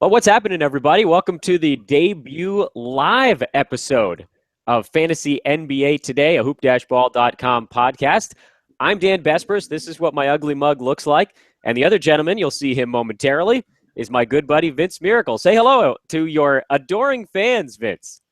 Well, what's happening, everybody? Welcome to the debut live episode of Fantasy NBA Today, a hoop-ball.com podcast. I'm Dan Besbris. This is what my ugly mug looks like. And the other gentleman, you'll see him momentarily, is my good buddy, Vince Miracle. Say hello to your adoring fans, Vince.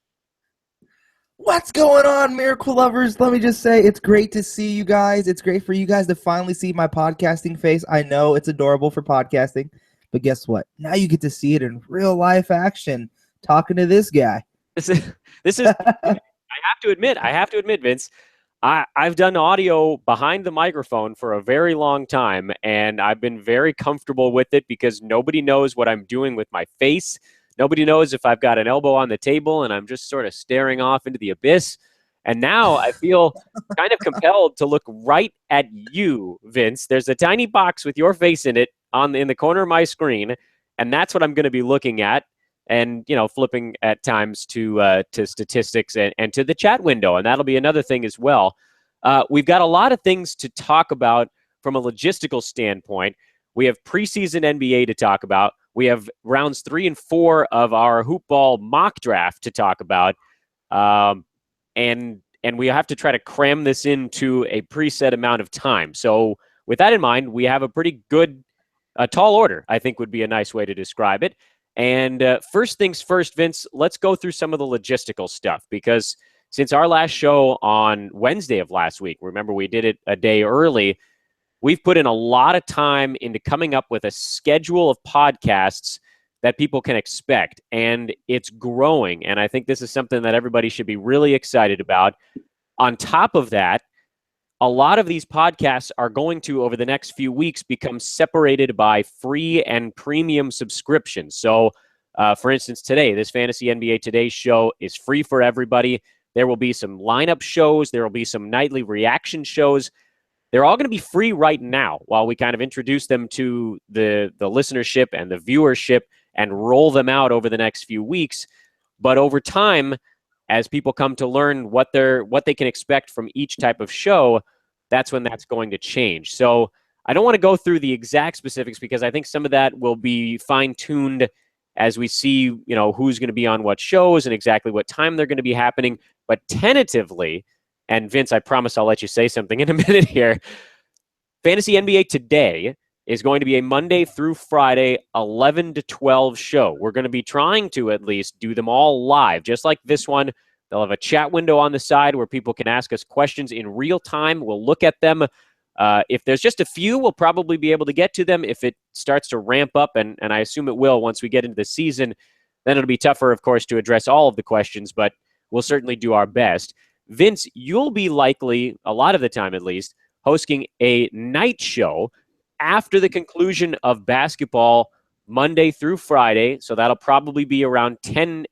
What's going on, Miracle lovers? Let me just say, it's great to see you guys. It's great for you guys to finally see my podcasting face. I know it's adorable for podcasting, but guess what? Now you get to see it in real life action, talking to this guy. This is I have to admit, Vince, I've done audio behind the microphone for a very long time, and I've been very comfortable with it because nobody knows what I'm doing with my face. Nobody knows if I've got an elbow on the table and I'm just sort of staring off into the abyss. And now I feel kind of compelled to look right at you, Vince. There's a tiny box with your face in it in the corner of my screen, and that's what I'm going to be looking at. And, flipping at times to statistics and to the chat window. And that'll be another thing as well. We've got a lot of things to talk about from a logistical standpoint. We have preseason NBA to talk about. We have rounds 3 and 4 of our hoop ball mock draft to talk about. And we have to try to cram this into a preset amount of time. So with that in mind, we have a pretty good tall order, I think would be a nice way to describe it. And first things first, Vince, let's go through some of the logistical stuff, because since our last show on Wednesday of last week, remember we did it a day early, we've put in a lot of time into coming up with a schedule of podcasts that people can expect, and it's growing. And I think this is something that everybody should be really excited about. On top of that, a lot of these podcasts are going to, over the next few weeks, become separated by free and premium subscriptions. So, for instance, today, this Fantasy NBA Today show is free for everybody. There will be some lineup shows. There will be some nightly reaction shows. They're all going to be free right now while we kind of introduce them to the listenership and the viewership and roll them out over the next few weeks. But over time, as people come to learn what they can expect from each type of show, that's when that's going to change. So I don't want to go through the exact specifics because I think some of that will be fine-tuned as we see, who's going to be on what shows and exactly what time they're going to be happening. But tentatively, and Vince, I promise I'll let you say something in a minute here, Fantasy NBA Today is going to be a Monday through Friday 11 to 12 show. We're going to be trying to at least do them all live, just like this one. They'll have a chat window on the side where people can ask us questions in real time. We'll look at them. If there's just a few, we'll probably be able to get to them. If it starts to ramp up, and I assume it will once we get into the season, then it'll be tougher, of course, to address all of the questions, but we'll certainly do our best. Vince, you'll be likely, a lot of the time at least, hosting a night show after the conclusion of basketball Monday through Friday. So that'll probably be around 10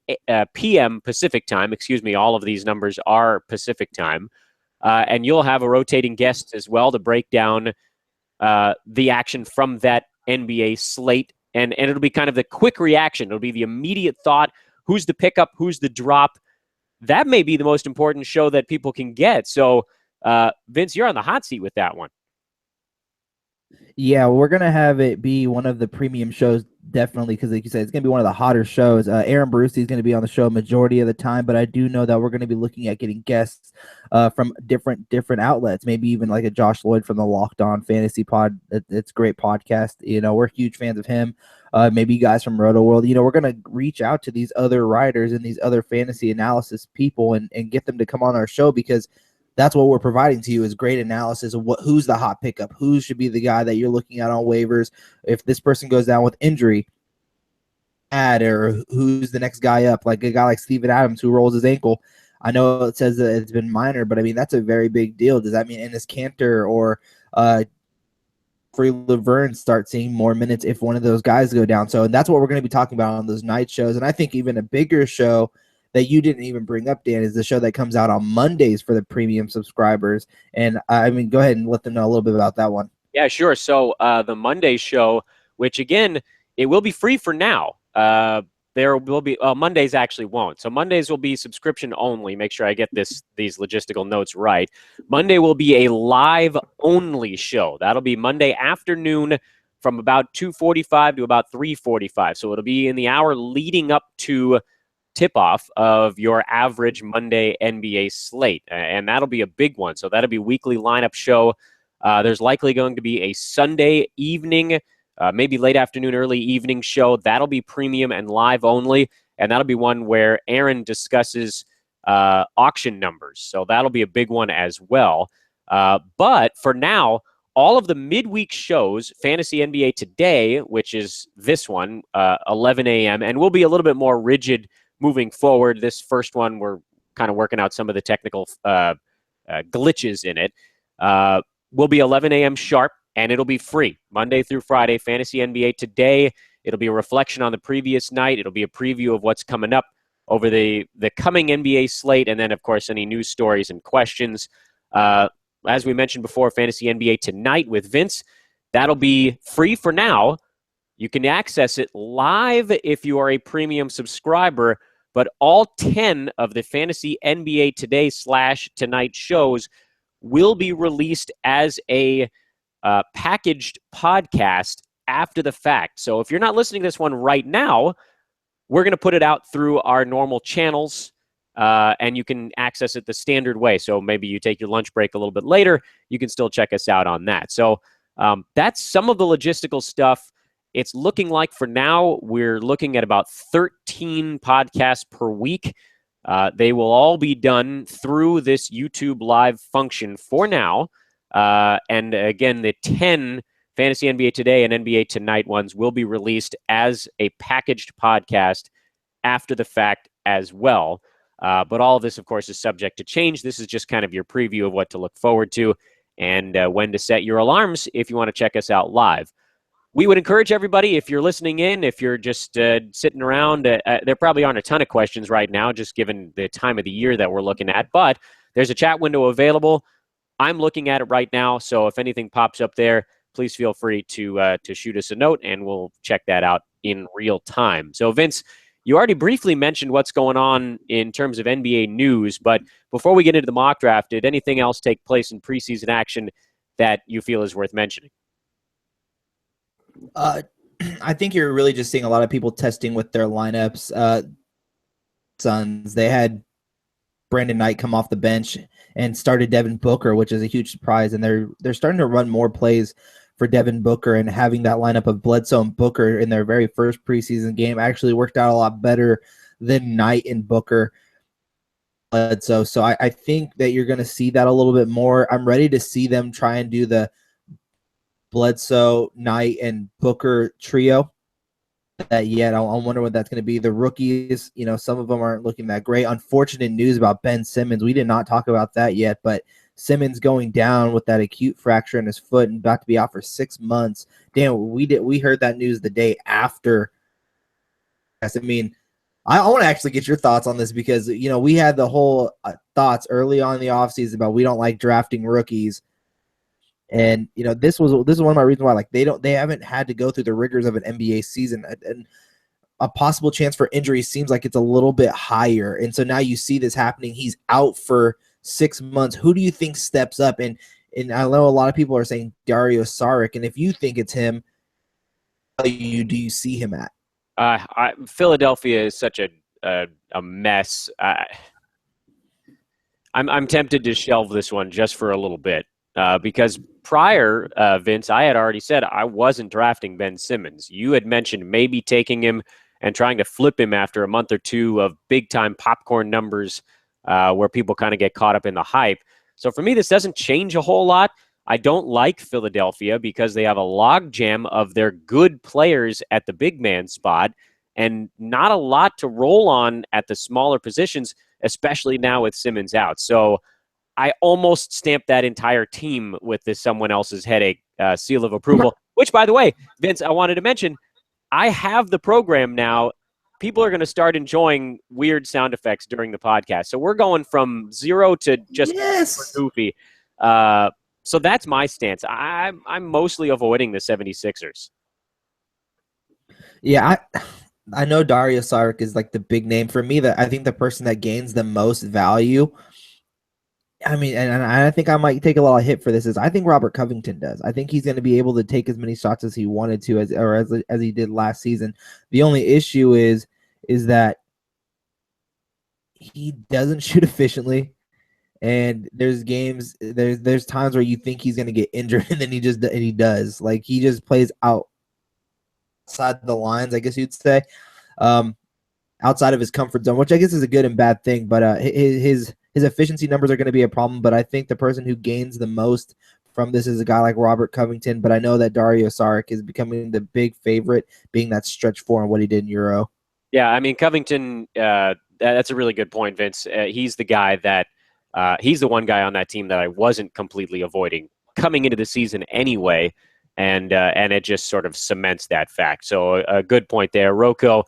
p.m. Pacific time. Excuse me, all of these numbers are Pacific time. And you'll have a rotating guest as well to break down the action from that NBA slate. And it'll be kind of the quick reaction. It'll be the immediate thought. Who's the pickup? Who's the drop? That may be the most important show that people can get. So, Vince, you're on the hot seat with that one. Yeah, we're going to have it be one of the premium shows, definitely, because like you said, it's going to be one of the hotter shows. Aaron Brucey is going to be on the show majority of the time, but I do know that we're going to be looking at getting guests from different outlets, maybe even like a Josh Lloyd from the Locked On Fantasy Pod. It's a great podcast. We're huge fans of him. Maybe guys from Roto World. We're going to reach out to these other writers and these other fantasy analysis people and get them to come on our show, because that's what we're providing to you is great analysis of who's the hot pickup, who should be the guy that you're looking at on waivers. If this person goes down with injury, or who's the next guy up, like a guy like Steven Adams who rolls his ankle. I know it says that it's been minor, but I mean, that's a very big deal. Does that mean Enes Kanter or Free Laverne start seeing more minutes if one of those guys go down? So, and that's what we're going to be talking about on those night shows. And I think even a bigger show that you didn't even bring up, Dan, is the show that comes out on Mondays for the premium subscribers. And I mean, go ahead and let them know a little bit about that one. Yeah, sure. So the Monday show, which again, it will be free for now. There will be Mondays actually won't. So Mondays will be subscription only. Make sure I get these logistical notes right. Monday will be a live only show. That'll be Monday afternoon from about 2:45 to about 3:45. So it'll be in the hour leading up to tip-off of your average Monday NBA slate, and that'll be a big one. So that'll be weekly lineup show. There's likely going to be a Sunday evening, maybe late afternoon, early evening show. That'll be premium and live only, and that'll be one where Aaron discusses auction numbers. So that'll be a big one as well. But for now, all of the midweek shows, Fantasy NBA Today, which is this one, 11 a.m., and we'll be a little bit more rigid moving forward. This first one, we're kind of working out some of the technical glitches in it. Will be 11 a.m. sharp, and it'll be free Monday through Friday. Fantasy NBA Today. It'll be a reflection on the previous night. It'll be a preview of what's coming up over the coming NBA slate, and then, of course, any news stories and questions. As we mentioned before, Fantasy NBA Tonight with Vince. That'll be free for now. You can access it live if you are a premium subscriber, but all 10 of the Fantasy NBA Today / Tonight shows will be released as a packaged podcast after the fact. So if you're not listening to this one right now, we're going to put it out through our normal channels, and you can access it the standard way. So maybe you take your lunch break a little bit later, you can still check us out on that. So that's some of the logistical stuff. It's looking like for now, we're looking at about 13 podcasts per week. They will all be done through this YouTube live function for now. And again, the 10 Fantasy NBA Today and NBA Tonight ones will be released as a packaged podcast after the fact as well. But all of this, of course, is subject to change. This is just kind of your preview of what to look forward to and when to set your alarms if you want to check us out live. We would encourage everybody, if you're listening in, if you're just sitting around, there probably aren't a ton of questions right now, just given the time of the year that we're looking at, but there's a chat window available. I'm looking at it right now, so if anything pops up there, please feel free to shoot us a note, and we'll check that out in real time. So, Vince, you already briefly mentioned what's going on in terms of NBA news, but before we get into the mock draft, did anything else take place in preseason action that you feel is worth mentioning? I think you're really just seeing a lot of people testing with their lineups. Suns, they had Brandon Knight come off the bench and started Devin Booker, which is a huge surprise, and they're starting to run more plays for Devin Booker, and having that lineup of Bledsoe and Booker in their very first preseason game actually worked out a lot better than Knight and Booker. Bledsoe. So I think that you're going to see that a little bit more. I'm ready to see them try and do the Bledsoe, Knight, and Booker trio. That yet, I wonder what that's going to be. The rookies, some of them aren't looking that great. Unfortunate news about Ben Simmons. We did not talk about that yet, but Simmons going down with that acute fracture in his foot and about to be out for 6 months. Damn, we heard that news the day after. I mean, I want to actually get your thoughts on this because we had the whole thoughts early on in the offseason about we don't like drafting rookies. And this is one of my reasons why they haven't had to go through the rigors of an NBA season, and a possible chance for injury seems like it's a little bit higher. And so now you see this happening. He's out for 6 months. Who do you think steps up? And I know a lot of people are saying Dario Saric, and if you think it's him, do you see him at? Philadelphia is such a mess. I'm tempted to shelve this one just for a little bit. Because prior, Vince, I had already said I wasn't drafting Ben Simmons. You had mentioned maybe taking him and trying to flip him after a month or two of big-time popcorn numbers where people kind of get caught up in the hype. So for me, this doesn't change a whole lot. I don't like Philadelphia because they have a logjam of their good players at the big man spot and not a lot to roll on at the smaller positions, especially now with Simmons out. So I almost stamped that entire team with this someone else's headache seal of approval, which, by the way, Vince, I wanted to mention, I have the program now. People are going to start enjoying weird sound effects during the podcast. So we're going from 0 to just goofy. So that's my stance. I'm mostly avoiding the 76ers. Yeah, I know Dario Saric is like the big name. For me, that I think the person that gains the most value I mean, and I think I might take a lot of hit for this. Is I think Robert Covington does. I think he's going to be able to take as many shots as he wanted to, as he did last season. The only issue is that he doesn't shoot efficiently, and there's times where you think he's going to get injured, and then he does. Like he just plays outside the lines, I guess you'd say, outside of his comfort zone, which I guess is a good and bad thing. But his efficiency numbers are going to be a problem. But I think the person who gains the most from this is a guy like Robert Covington. But I know that Dario Saric is becoming the big favorite, being that stretch four and what he did in Euro. Yeah, I mean Covington. That's a really good point, Vince. He's the guy that he's the one guy on that team that I wasn't completely avoiding coming into the season anyway, and it just sort of cements that fact. So a good point there, Rocco.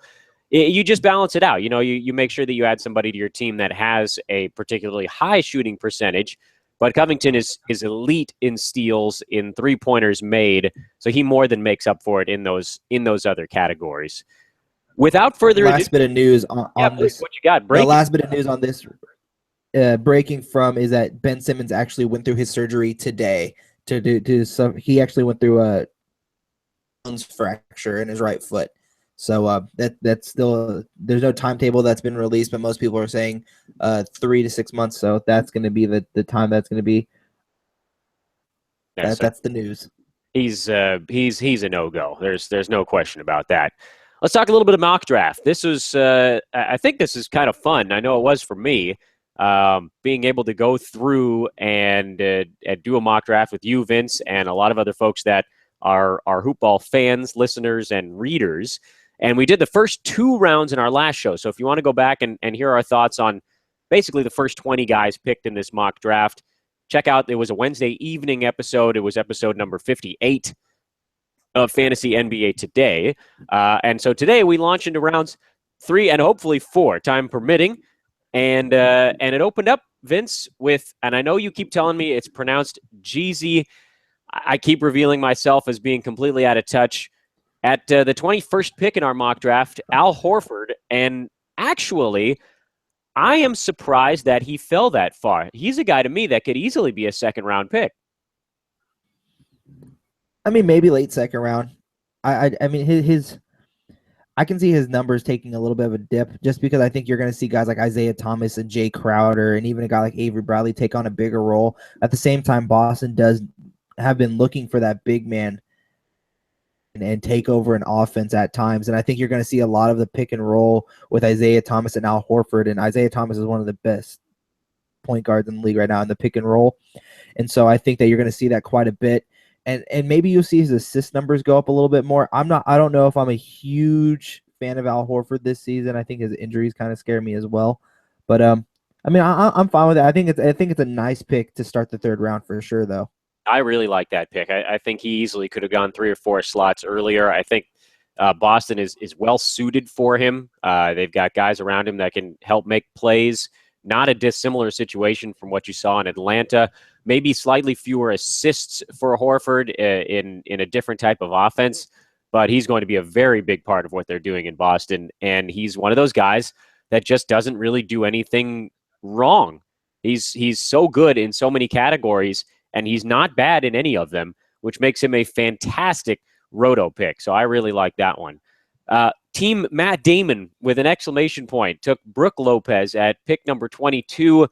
You just balance it out. You make sure that you add somebody to your team that has a particularly high shooting percentage, but Covington is elite in steals, in 3-pointers made, so he more than makes up for it in those other categories. Without further ado, last bit of news on please, this. what you got? The last bit of news on this breaking from is that Ben Simmons actually went through his surgery today he actually went through a bones fracture in his right foot. So that's still there's no timetable that's been released, but most people are saying 3 to 6 months. So that's going to be the time that's going to be. That's the news. He's a no-go. There's no question about that. Let's talk a little bit of mock draft. This was I think this is kind of fun. I know it was for me. Being able to go through and do a mock draft with you, Vince, and a lot of other folks that are hoopball fans, listeners, and readers. And we did the first 2 rounds in our last show. So if you want to go back and hear our thoughts on basically the first 20 guys picked in this mock draft, check out, it was a Wednesday evening episode. It was episode number 58 of Fantasy NBA Today. And so today we launch into rounds 3 and hopefully 4, time permitting. And it opened up, Vince, with, and I know you keep telling me it's pronounced Jeezy. I keep revealing myself as being completely out of touch. At the 21st pick in our mock draft, Al Horford, and actually, I am surprised that he fell that far. He's a guy to me that could easily be a second-round pick. I mean, maybe late second round. I mean, his I can see his numbers taking a little bit of a dip just because I think you're going to see guys like Isaiah Thomas and Jay Crowder and even a guy like Avery Bradley take on a bigger role. At the same time, Boston does have been looking for that big man and take over an offense at times. And I think you're going to see a lot of the pick and roll with Isaiah Thomas and Al Horford. And Isaiah Thomas is one of the best point guards in the league right now in the pick and roll. And so I think that you're going to see that quite a bit. And maybe you'll see his assist numbers go up a little bit more. I don't know if I'm a huge fan of Al Horford this season. I think his injuries kind of scare me as well. But I mean, I'm fine with it. I think it's a nice pick to start the third round for sure, though. I really like that pick. I think he easily could have gone 3 or 4 slots earlier. I think Boston is well suited for him. They've got guys around him that can help make plays. Not a dissimilar situation from what you saw in Atlanta. Maybe slightly fewer assists for Horford in a different type of offense, but he's going to be a very big part of what they're doing in Boston. And he's one of those guys that just doesn't really do anything wrong. He's so good in so many categories, and he's not bad in any of them, which makes him a fantastic roto pick. So I really like that one. Team Matt Damon with an exclamation point took Brook Lopez at pick number 22,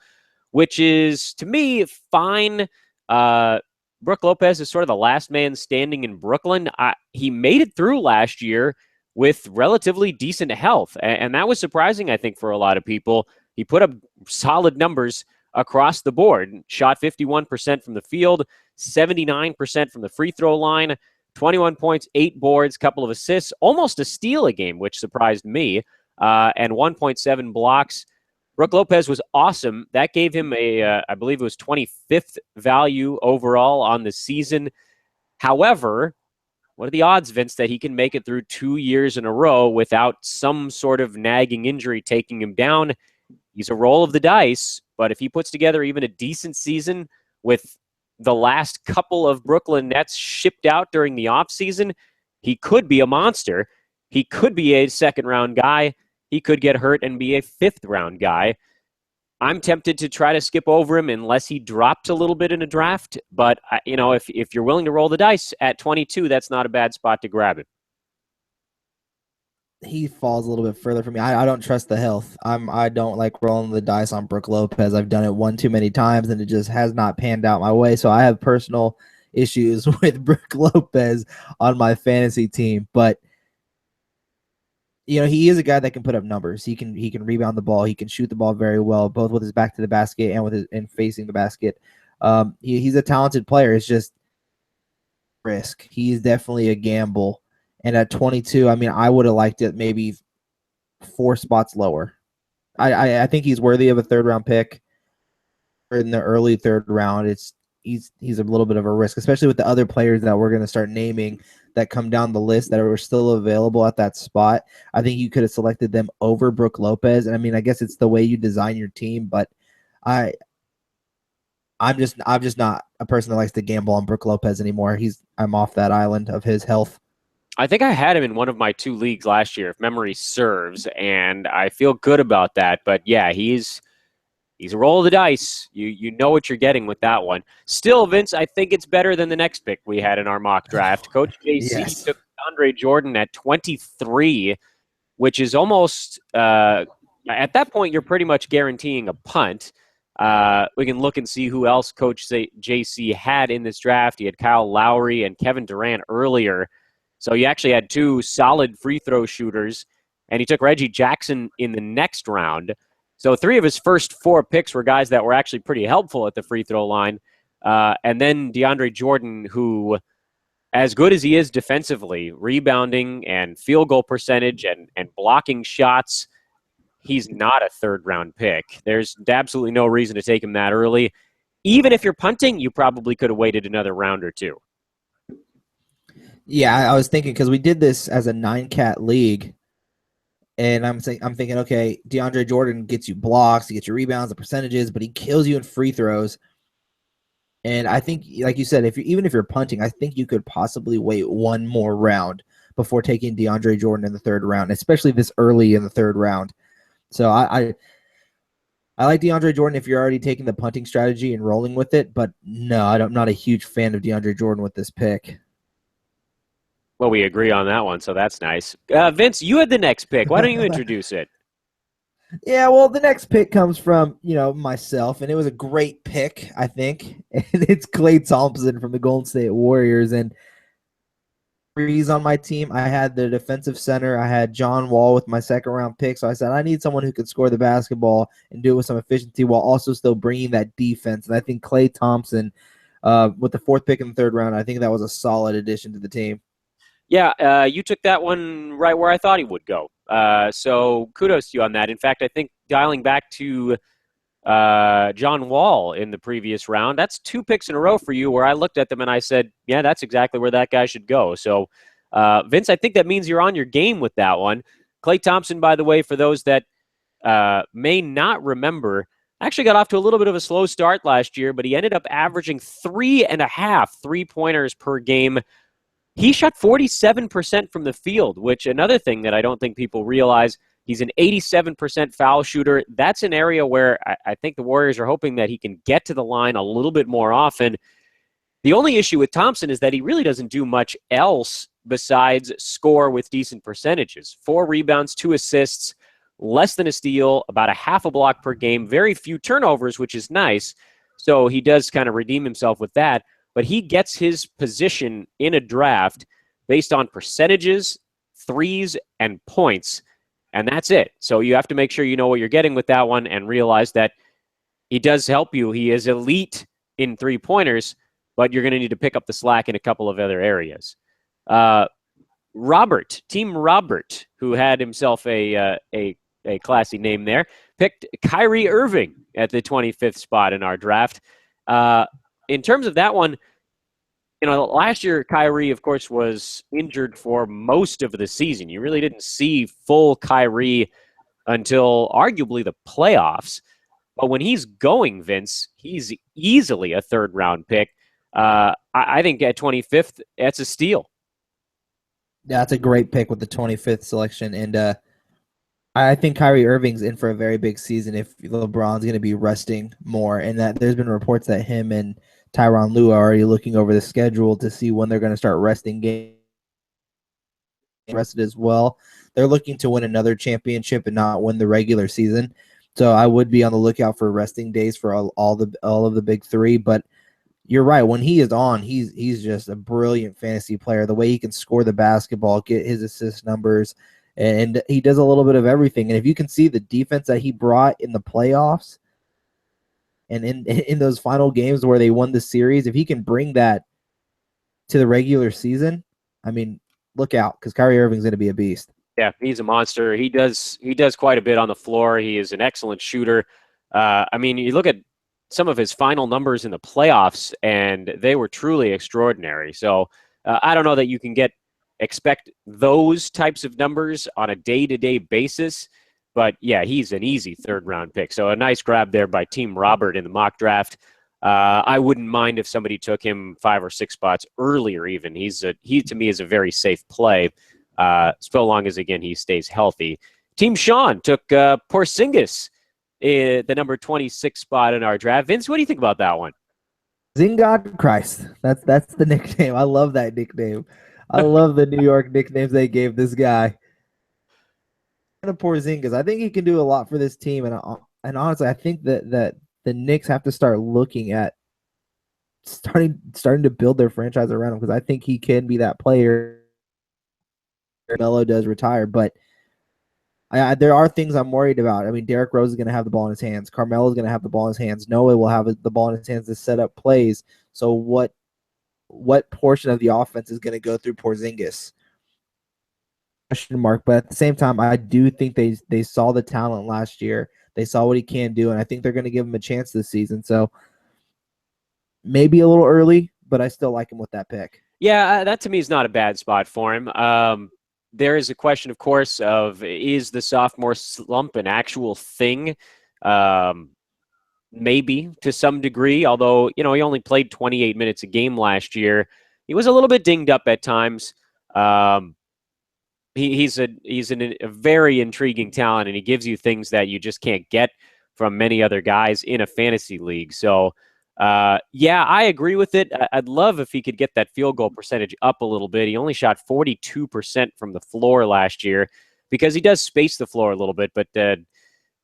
which is, to me, fine. Brook Lopez is sort of the last man standing in Brooklyn. He made it through last year with relatively decent health, and that was surprising, I think, for a lot of people. He put up solid numbers across the board. Shot 51% from the field, 79% from the free throw line, 21 points, 8 boards, couple of assists, almost a steal a game, which surprised me, and 1.7 blocks. Brook Lopez was awesome. That gave him I believe it was 25th value overall on the season. However, what are the odds, Vince, that he can make it through 2 years in a row without some sort of nagging injury taking him down? He's a roll of the dice, but if he puts together even a decent season with the last couple of Brooklyn Nets shipped out during the offseason, he could be a monster. He could be a second-round guy. He could get hurt and be a fifth-round guy. I'm tempted to try to skip over him unless he drops a little bit in a draft. But, if you're willing to roll the dice at 22, that's not a bad spot to grab him. He falls a little bit further for me. I don't trust the health. I don't like rolling the dice on Brook Lopez. I've done it one too many times, and it just has not panned out my way. So I have personal issues with Brook Lopez on my fantasy team. But he is a guy that can put up numbers. He can rebound the ball. He can shoot the ball very well, both with his back to the basket and facing the basket. He's a talented player. It's just risk. He's definitely a gamble. And at 22, I mean, I would have liked it maybe 4 spots lower. I think he's worthy of a third-round pick. In the early third round, he's a little bit of a risk, especially with the other players that we're going to start naming that come down the list that are still available at that spot. I think you could have selected them over Brook Lopez. And I mean, I guess it's the way you design your team, but I'm just not a person that likes to gamble on Brook Lopez anymore. I'm off that island of his health. I think I had him in one of my 2 leagues last year, if memory serves, and I feel good about that. But yeah, he's a roll of the dice. You know what you're getting with that one. Still, Vince, I think it's better than the next pick we had in our mock draft. Coach JC took DeAndre Jordan at 23, which is almost at that point you're pretty much guaranteeing a punt. We can look and see who else Coach JC had in this draft. He had Kyle Lowry and Kevin Durant earlier. So he actually had 2 solid free throw shooters, and he took Reggie Jackson in the next round. So 3 of his first 4 picks were guys that were actually pretty helpful at the free throw line. And then DeAndre Jordan, who, as good as he is defensively, rebounding and field goal percentage and blocking shots, he's not a third-round pick. There's absolutely no reason to take him that early. Even if you're punting, you probably could have waited another round or 2. Yeah, I was thinking because we did this as a 9-cat league, and I'm thinking, okay, DeAndre Jordan gets you blocks, he gets you rebounds, the percentages, but he kills you in free throws. And I think, like you said, even if you're punting, I think you could possibly wait one more round before taking DeAndre Jordan in the third round, especially this early in the third round. So I like DeAndre Jordan if you're already taking the punting strategy and rolling with it, but no, I'm not a huge fan of DeAndre Jordan with this pick. Well, we agree on that one, so that's nice. Vince, you had the next pick. Why don't you introduce it? Yeah, well, the next pick comes from, myself, and it was a great pick, I think. And it's Klay Thompson from the Golden State Warriors. And he's on my team. I had the defensive center. I had John Wall with my second-round pick. So I said, I need someone who can score the basketball and do it with some efficiency while also still bringing that defense. And I think Klay Thompson, with the 4th pick in the third round, I think that was a solid addition to the team. Yeah, you took that one right where I thought he would go. So kudos to you on that. In fact, I think dialing back to John Wall in the previous round, that's 2 picks in a row for you where I looked at them and I said, yeah, that's exactly where that guy should go. So, Vince, I think that means you're on your game with that one. Klay Thompson, by the way, for those that may not remember, actually got off to a little bit of a slow start last year, but he ended up averaging 3.5 3-pointers per game. He shot 47% from the field, which another thing that I don't think people realize, he's an 87% foul shooter. That's an area where I think the Warriors are hoping that he can get to the line a little bit more often. The only issue with Thompson is that he really doesn't do much else besides score with decent percentages. 4 rebounds, 2 assists, less than a steal, about a half a block per game, very few turnovers, which is nice. So he does kind of redeem himself with that. But he gets his position in a draft based on percentages, threes, and points, and that's it. So you have to make sure you know what you're getting with that one and realize that he does help you. He is elite in 3-pointers, but you're going to need to pick up the slack in a couple of other areas. Team Robert, who had himself a classy name there, picked Kyrie Irving at the 25th spot in our draft. In terms of that one, last year Kyrie, of course, was injured for most of the season. You really didn't see full Kyrie until arguably the playoffs. But when he's going, Vince, he's easily a third-round pick. I think at 25th, that's a steal. Yeah, that's a great pick with the 25th selection. And I think Kyrie Irving's in for a very big season if LeBron's going to be resting more, and that there's been reports that him and Tyronn Lue are already looking over the schedule to see when they're going to start resting games rested as well. They're looking to win another championship and not win the regular season. So I would be on the lookout for resting days for all of the big three. But you're right. When he is on, he's just a brilliant fantasy player. The way he can score the basketball, get his assist numbers, and he does a little bit of everything. And if you can see the defense that he brought in the playoffs and in those final games where they won the series, if he can bring that to the regular season, I mean, look out, because Kyrie Irving's going to be a beast. Yeah, he's a monster. He does quite a bit on the floor. He is an excellent shooter. I mean, you look at some of his final numbers in the playoffs, and they were truly extraordinary. So I don't know that you can expect those types of numbers on a day-to-day basis. But yeah, he's an easy third-round pick. So a nice grab there by Team Robert in the mock draft. I wouldn't mind if somebody took him 5 or 6 spots earlier. Even he to me is a very safe play. So long as, again, he stays healthy. Team Sean took Porzingis, the number 26 spot in our draft. Vince, what do you think about that one? Zingod Christ. That's the nickname. I love that nickname. I love the New York nicknames they gave this guy. And Porzingis, I think he can do a lot for this team. And honestly, I think that the Knicks have to start looking at starting to build their franchise around him, because I think he can be that player. Melo does retire, but there are things I'm worried about. I mean, Derrick Rose is going to have the ball in his hands. Carmelo is going to have the ball in his hands. Noah will have the ball in his hands to set up plays. So what portion of the offense is going to go through Porzingis? Question mark. But at the same time, I do think they saw the talent last year. They saw what he can do, and I think they're going to give him a chance this season. So maybe a little early, but I still like him with that pick. Yeah, that to me is not a bad spot for him. There is a question, of course, of is the sophomore slump an actual thing? Maybe to some degree, although, he only played 28 minutes a game last year. He was a little bit dinged up at times. He's a very intriguing talent, and he gives you things that you just can't get from many other guys in a fantasy league. So, yeah, I agree with it. I'd love if he could get that field goal percentage up a little bit. He only shot 42% from the floor last year, because he does space the floor a little bit, but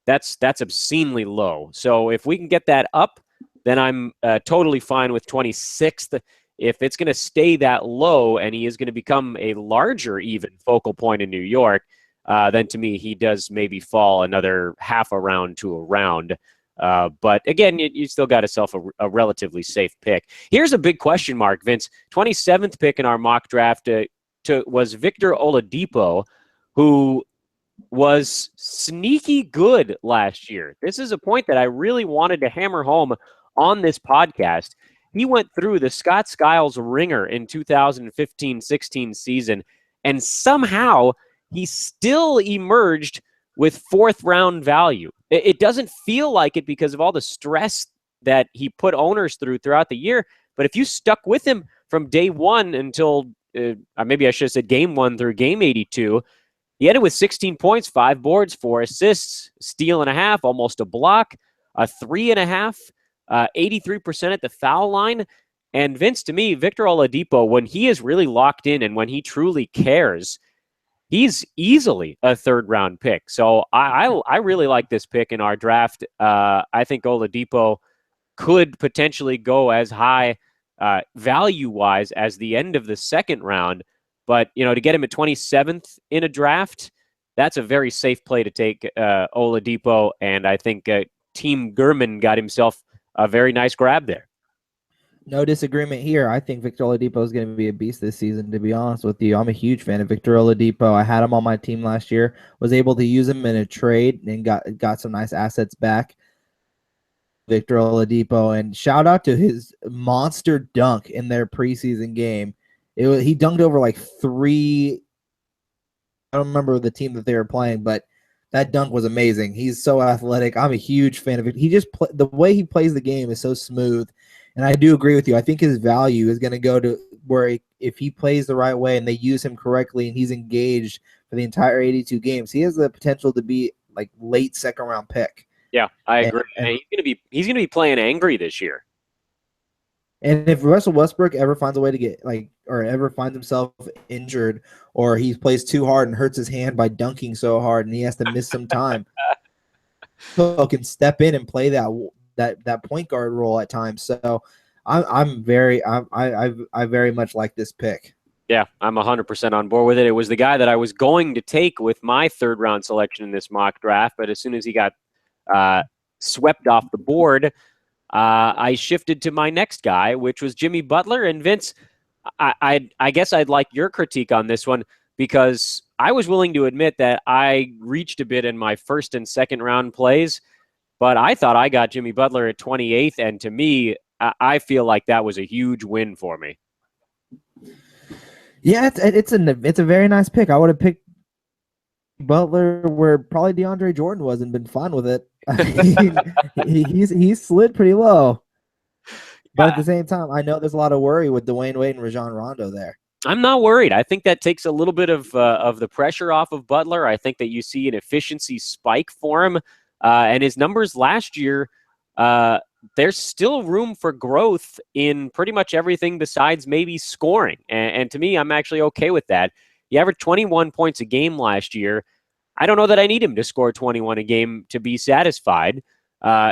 that's obscenely low. So if we can get that up, then I'm totally fine with 26th. If it's going to stay that low and he is going to become a larger even focal point in New York, then to me he does maybe fall another half a round to a round. But again, you still got yourself a relatively safe pick. Here's a big question mark, Vince. 27th pick in our mock draft was Victor Oladipo, who was sneaky good last year. This is a point that I really wanted to hammer home on this podcast. He went through the Scott Skiles ringer in 2015-16 season, and somehow he still emerged with 4th-round value. It doesn't feel like it because of all the stress that he put owners throughout the year, but if you stuck with him from day one until, maybe I should have said game 1 through game 82, he ended with 16 points, 5 boards, 4 assists, steal and a half, almost a block, a 3.5, 83% at the foul line. And Vince, to me, Victor Oladipo, when he is really locked in and when he truly cares, he's easily a 3rd-round pick. So I really like this pick in our draft. I think Oladipo could potentially go as high value-wise as the end of the 2nd round. But, to get him at 27th in a draft, that's a very safe play to take Oladipo. And I think Team Gurman got himself a very nice grab there. No disagreement here. I think Victor Oladipo is going to be a beast this season, to be honest with you. I'm a huge fan of Victor Oladipo. I had him on my team last year, was able to use him in a trade and got some nice assets back. Victor Oladipo, and shout out to his monster dunk in their preseason game. He dunked over like 3. I don't remember the team that they were playing, but that dunk was amazing. He's so athletic. I'm a huge fan of it. He just the way he plays the game is so smooth, And I do agree with you. I think his value is going to go to where if he plays the right way and they use him correctly and he's engaged for the entire 82 games, he has the potential to be like late second round pick. Yeah, I And, agree. And he's gonna be playing angry this year. and if Russell Westbrook ever finds a way to get or ever finds himself injured, or he plays too hard and hurts his hand by dunking so hard and he has to miss some time, he can step in and play that point guard role at times. So I very much like this pick. Yeah, I'm 100% on board with it. It was the guy that I was going to take with my third round selection in this mock draft, but as soon as he got swept off the board, I shifted to my next guy, which was Jimmy Butler. And Vince, I guess I'd like your critique on this one, because I was willing to admit that I reached a bit in my first and second round plays, but I thought I got Jimmy Butler at 28th, and to me, I feel like that was a huge win for me. Yeah, it's a very nice pick. I would have picked Butler where probably DeAndre Jordan was and been fine with it. He's slid pretty low. But at the same time, I know there's a lot of worry with Dwayne Wade and Rajon Rondo there. I'm not worried. I think that takes a little bit of the pressure off of Butler. I think that you see an efficiency spike for him. And his numbers last year, there's still room for growth in pretty much everything besides maybe scoring. And to me, I'm actually okay with that. He averaged 21 points a game last year. I don't know that I need him to score 21 a game to be satisfied.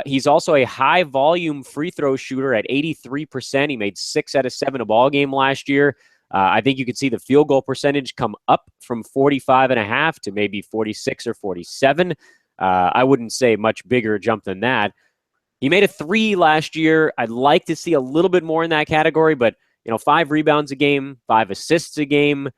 He's also a high-volume free throw shooter at 83%. He made 6 out of 7 a ball game last year. I think you could see the field goal percentage come up from 45.5 to maybe 46 or 47. I wouldn't say much bigger jump than that. He made a 3 last year. I'd like to see a little bit more in that category, but 5 rebounds a game, 5 assists a game,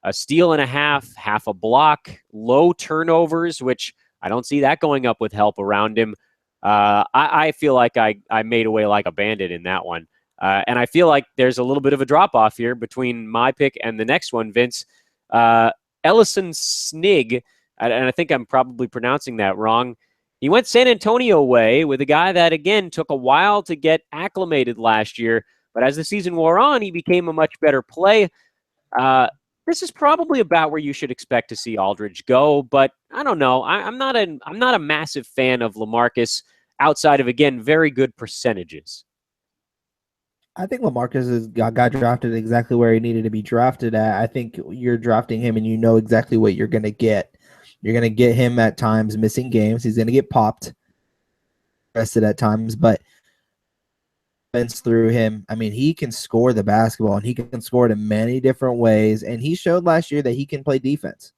a steal and a half a block, low turnovers, which I don't see that going up with help around him. I feel like I made away like a bandit in that one. And I feel like there's a little bit of a drop-off here between my pick and the next one, Vince. Ellison Snig, and I think I'm probably pronouncing that wrong. He went San Antonio way with a guy that, again, took a while to get acclimated last year. But as the season wore on, he became a much better play. This is probably about where you should expect to see Aldridge go, but I don't know. I'm not a massive fan of LaMarcus outside of, again, very good percentages. I think LaMarcus got drafted exactly where he needed to be drafted at. I think you're drafting him and you know exactly what you're going to get. You're going to get him at times missing games. He's going to get popped, rested at times, but through him, I mean, he can score the basketball and he can score it in many different ways. And he showed last year that he can play defense.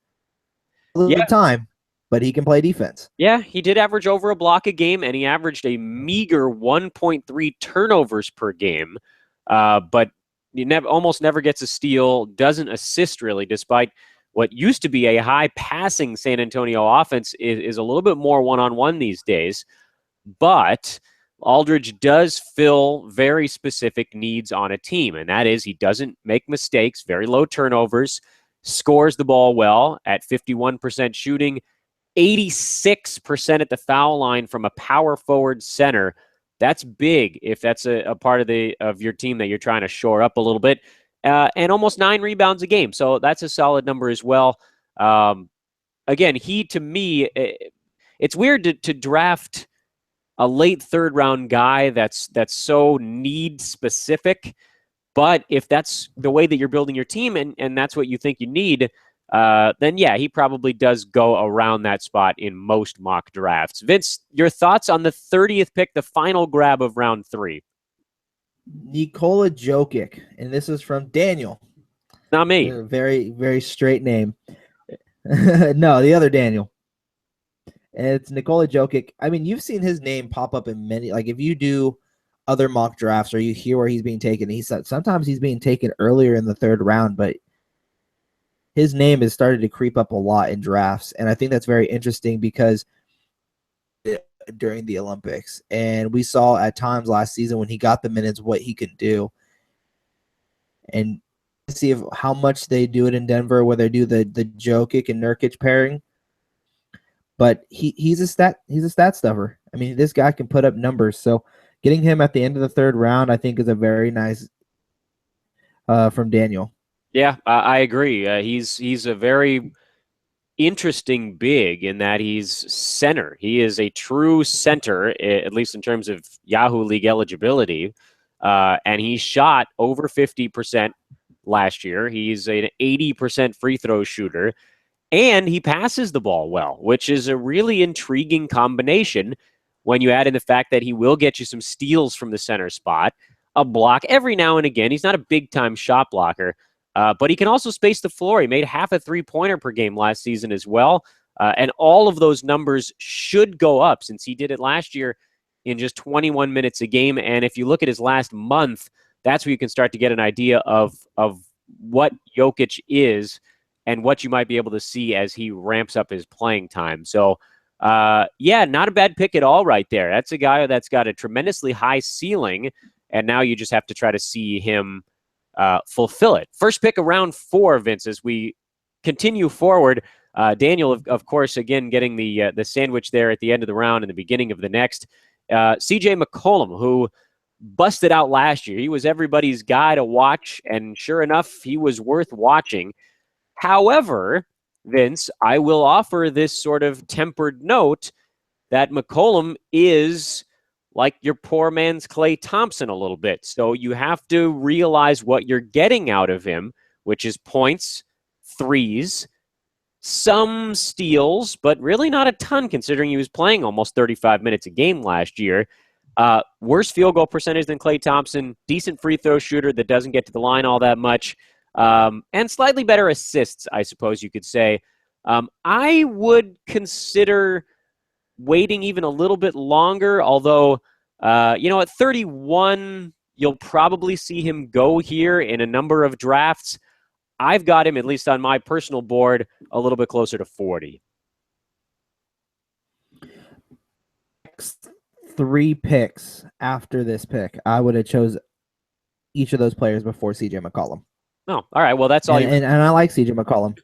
A little time, but he can play defense. Yeah, he did average over a block a game, and he averaged a meager 1.3 turnovers per game. But he almost never gets a steal, doesn't assist really, despite what used to be a high-passing San Antonio offense is a little bit more one-on-one these days. But Aldridge does fill very specific needs on a team, and that is he doesn't make mistakes, very low turnovers, scores the ball well at 51% shooting, 86% at the foul line from a power forward center. That's big if that's a part of your team that you're trying to shore up a little bit. And almost 9 rebounds a game. So that's a solid number as well. Again, to me, it's weird to draft a late third round guy that's so need specific. But if that's the way that you're building your team and that's what you think you need, then yeah, he probably does go around that spot in most mock drafts. Vince, your thoughts on the 30th pick, the final grab of round 3? Nikola Jokic, and this is from Daniel. Not me. Very, very straight name. No, the other Daniel. It's Nikola Jokic. I mean, you've seen his name pop up in many, like if you do other mock drafts or you hear where he's being taken, sometimes he's being taken earlier in the 3rd round, but his name has started to creep up a lot in drafts. And I think that's very interesting because during the Olympics, and we saw at times last season when he got the minutes what he could do, and see how much they do it in Denver, where they do the Jokic and Nurkic pairing. But he's a stat stuffer. I mean, this guy can put up numbers. So getting him at the end of the third round, I think, is a very nice from Daniel. Yeah, I agree. He's a very interesting big in that he's center. He is a true center, at least in terms of Yahoo League eligibility. And he shot over 50% last year. He's an 80% free throw shooter, and he passes the ball well, which is a really intriguing combination when you add in the fact that he will get you some steals from the center spot, a block every now and again. He's not a big-time shot blocker, but he can also space the floor. He made half a three-pointer per game last season as well, and all of those numbers should go up since he did it last year in just 21 minutes a game. And if you look at his last month, that's where you can start to get an idea of what Jokic is and what you might be able to see as he ramps up his playing time. So, yeah, not a bad pick at all right there. That's a guy that's got a tremendously high ceiling, and now you just have to try to see him fulfill it. First pick of round 4, Vince, as we continue forward. Daniel, of course, again, getting the sandwich there at the end of the round and the beginning of the next. CJ McCollum, who busted out last year. He was everybody's guy to watch, and sure enough, he was worth watching. However, Vince, I will offer this sort of tempered note that McCollum is like your poor man's Klay Thompson a little bit. So you have to realize what you're getting out of him, which is points, threes, some steals, but really not a ton considering he was playing almost 35 minutes a game last year. Worse field goal percentage than Klay Thompson, decent free throw shooter that doesn't get to the line all that much. And slightly better assists, I suppose you could say. I would consider waiting even a little bit longer, although, at 31, you'll probably see him go here in a number of drafts. I've got him, at least on my personal board, a little bit closer to 40. 3 picks after this pick, I would have chose each of those players before CJ McCollum. Oh, all right. Well, that's all. And I like CJ McCollum.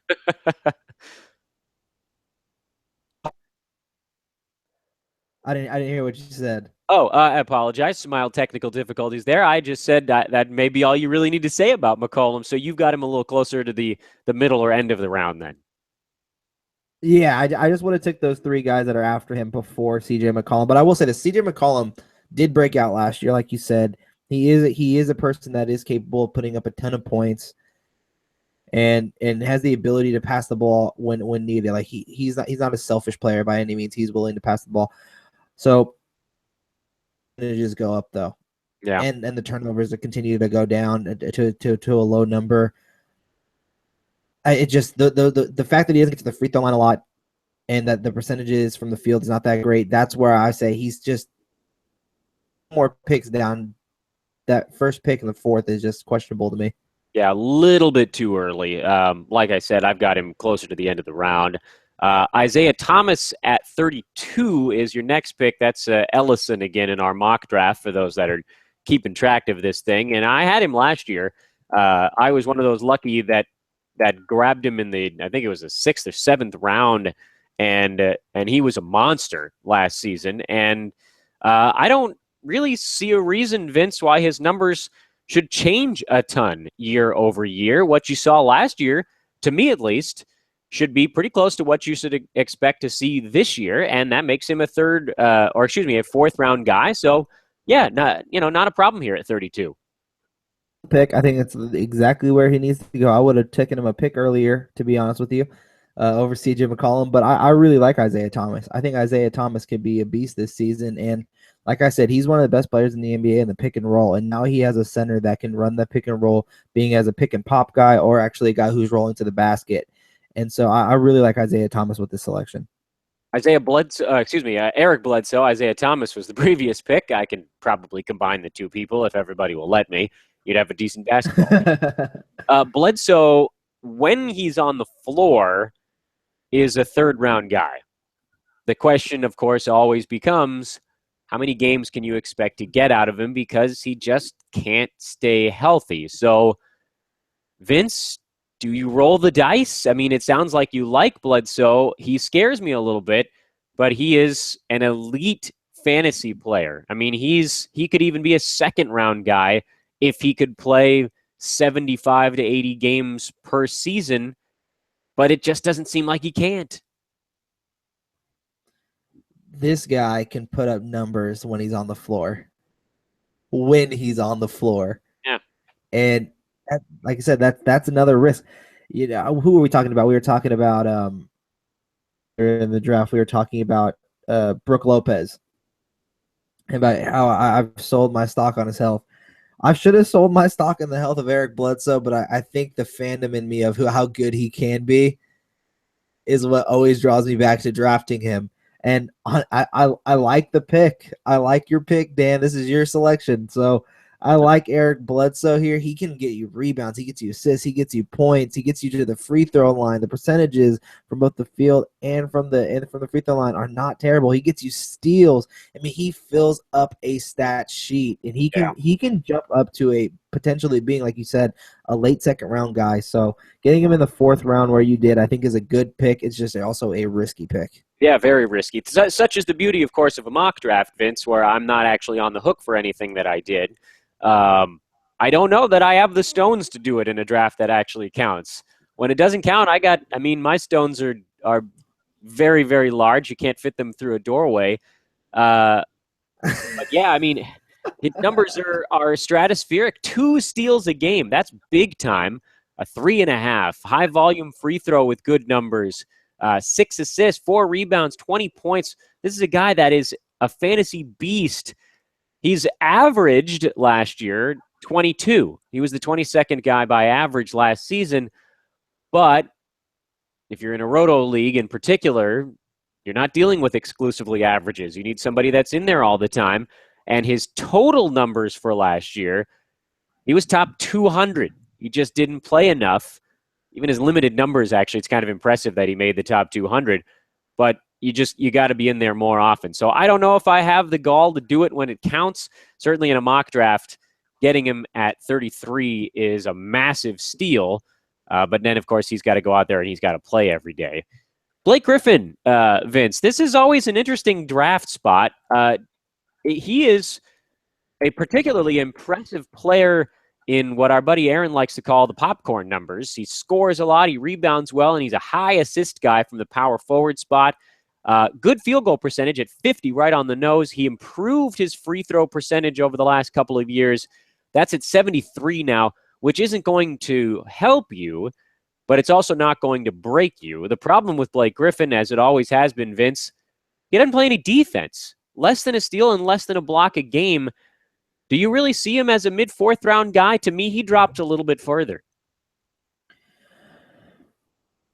I didn't hear what you said. Oh, I apologize. Mild technical difficulties there. I just said that may be all you really need to say about McCollum. So you've got him a little closer to the middle or end of the round then. Yeah, I just would have took those 3 guys that are after him before CJ McCollum. But I will say this: CJ McCollum did break out last year, like you said. He is a person that is capable of putting up a ton of points, and has the ability to pass the ball when needed. Like he's not a selfish player by any means. He's willing to pass the ball. So it just go up though. Yeah, and the turnovers that continue to go down to a low number. It just the fact that he doesn't get to the free throw line a lot, and that the percentages from the field is not that great. That's where I say he's just more picks down. That first pick in the 4th is just questionable to me. Yeah, a little bit too early. Like I said, I've got him closer to the end of the round. Isaiah Thomas at 32 is your next pick. That's Ellison again in our mock draft for those that are keeping track of this thing. And I had him last year. I was one of those lucky that grabbed him in I think it was the 6th or 7th round, and he was a monster last season. And I don't really see a reason, Vince, why his numbers should change a ton year over year. What you saw last year, to me at least, should be pretty close to what you should expect to see this year, and that makes him a 4th round guy. So yeah, not a problem here at 32. Pick, I think it's exactly where he needs to go. I would have taken him a pick earlier, to be honest with you, over CJ McCollum, but I really like Isaiah Thomas. I think Isaiah Thomas could be a beast this season, and like I said, he's one of the best players in the NBA in the pick and roll, and now he has a center that can run the pick and roll, being as a pick and pop guy or actually a guy who's rolling to the basket. And so I really like Isaiah Thomas with this selection. Eric Bledsoe. Isaiah Thomas was the previous pick. I can probably combine the two people if everybody will let me. You'd have a decent basketball. Bledsoe, when he's on the floor, is a 3rd round guy. The question, of course, always becomes, how many games can you expect to get out of him, because he just can't stay healthy. So, Vince, do you roll the dice? I mean, it sounds like you like Bledsoe. He scares me a little bit, but he is an elite fantasy player. I mean, he could even be a second round guy if he could play 75 to 80 games per season, but it just doesn't seem like he can't. This guy can put up numbers when he's on the floor. When he's on the floor. Yeah. And like I said, that's another risk. You know, who were we talking about? We were talking about in the draft, we were talking about Brooke Lopez, about how I've sold my stock on his health. I should have sold my stock in the health of Eric Bledsoe, but I think the fandom in me of how good he can be is what always draws me back to drafting him. And I like the pick. I like your pick, Dan. This is your selection. So I like Eric Bledsoe here. He can get you rebounds. He gets you assists. He gets you points. He gets you to the free throw line. The percentages from both the field and from the free throw line are not terrible. He gets you steals. I mean, he fills up a stat sheet, and he can jump up to a potentially being, like you said, a late second round guy. So getting him in the fourth round where you did, I think, is a good pick. It's just also a risky pick. Yeah, very risky. Such is the beauty, of course, of a mock draft, Vince, where I'm not actually on the hook for anything that I did. I don't know that I have the stones to do it in a draft that actually counts. When it doesn't count, my stones are very, very large. You can't fit them through a doorway. But yeah, I mean, his numbers are stratospheric. 2 steals a game. That's big time. A 3.5. High volume free throw with good numbers. 6 assists, 4 rebounds, 20 points. This is a guy that is a fantasy beast. He's averaged last year 22. He was the 22nd guy by average last season. But if you're in a roto league in particular, you're not dealing with exclusively averages. You need somebody that's in there all the time. And his total numbers for last year, he was top 200. He just didn't play enough. Even his limited numbers, actually, it's kind of impressive that he made the top 200. But you got to be in there more often. So I don't know if I have the gall to do it when it counts. Certainly in a mock draft, getting him at 33 is a massive steal. But then, of course, he's got to go out there and he's got to play every day. Blake Griffin, Vince, this is always an interesting draft spot. He is a particularly impressive player in what our buddy Aaron likes to call the popcorn numbers. He scores a lot, he rebounds well, and he's a high assist guy from the power forward spot. Good field goal percentage at 50, right on the nose. He improved his free throw percentage over the last couple of years. That's at 73 now, which isn't going to help you, but it's also not going to break you. The problem with Blake Griffin, as it always has been, Vince, he doesn't play any defense. Less than a steal and less than a block a game. Do you really see him as a mid-4th round guy? To me, he dropped a little bit further.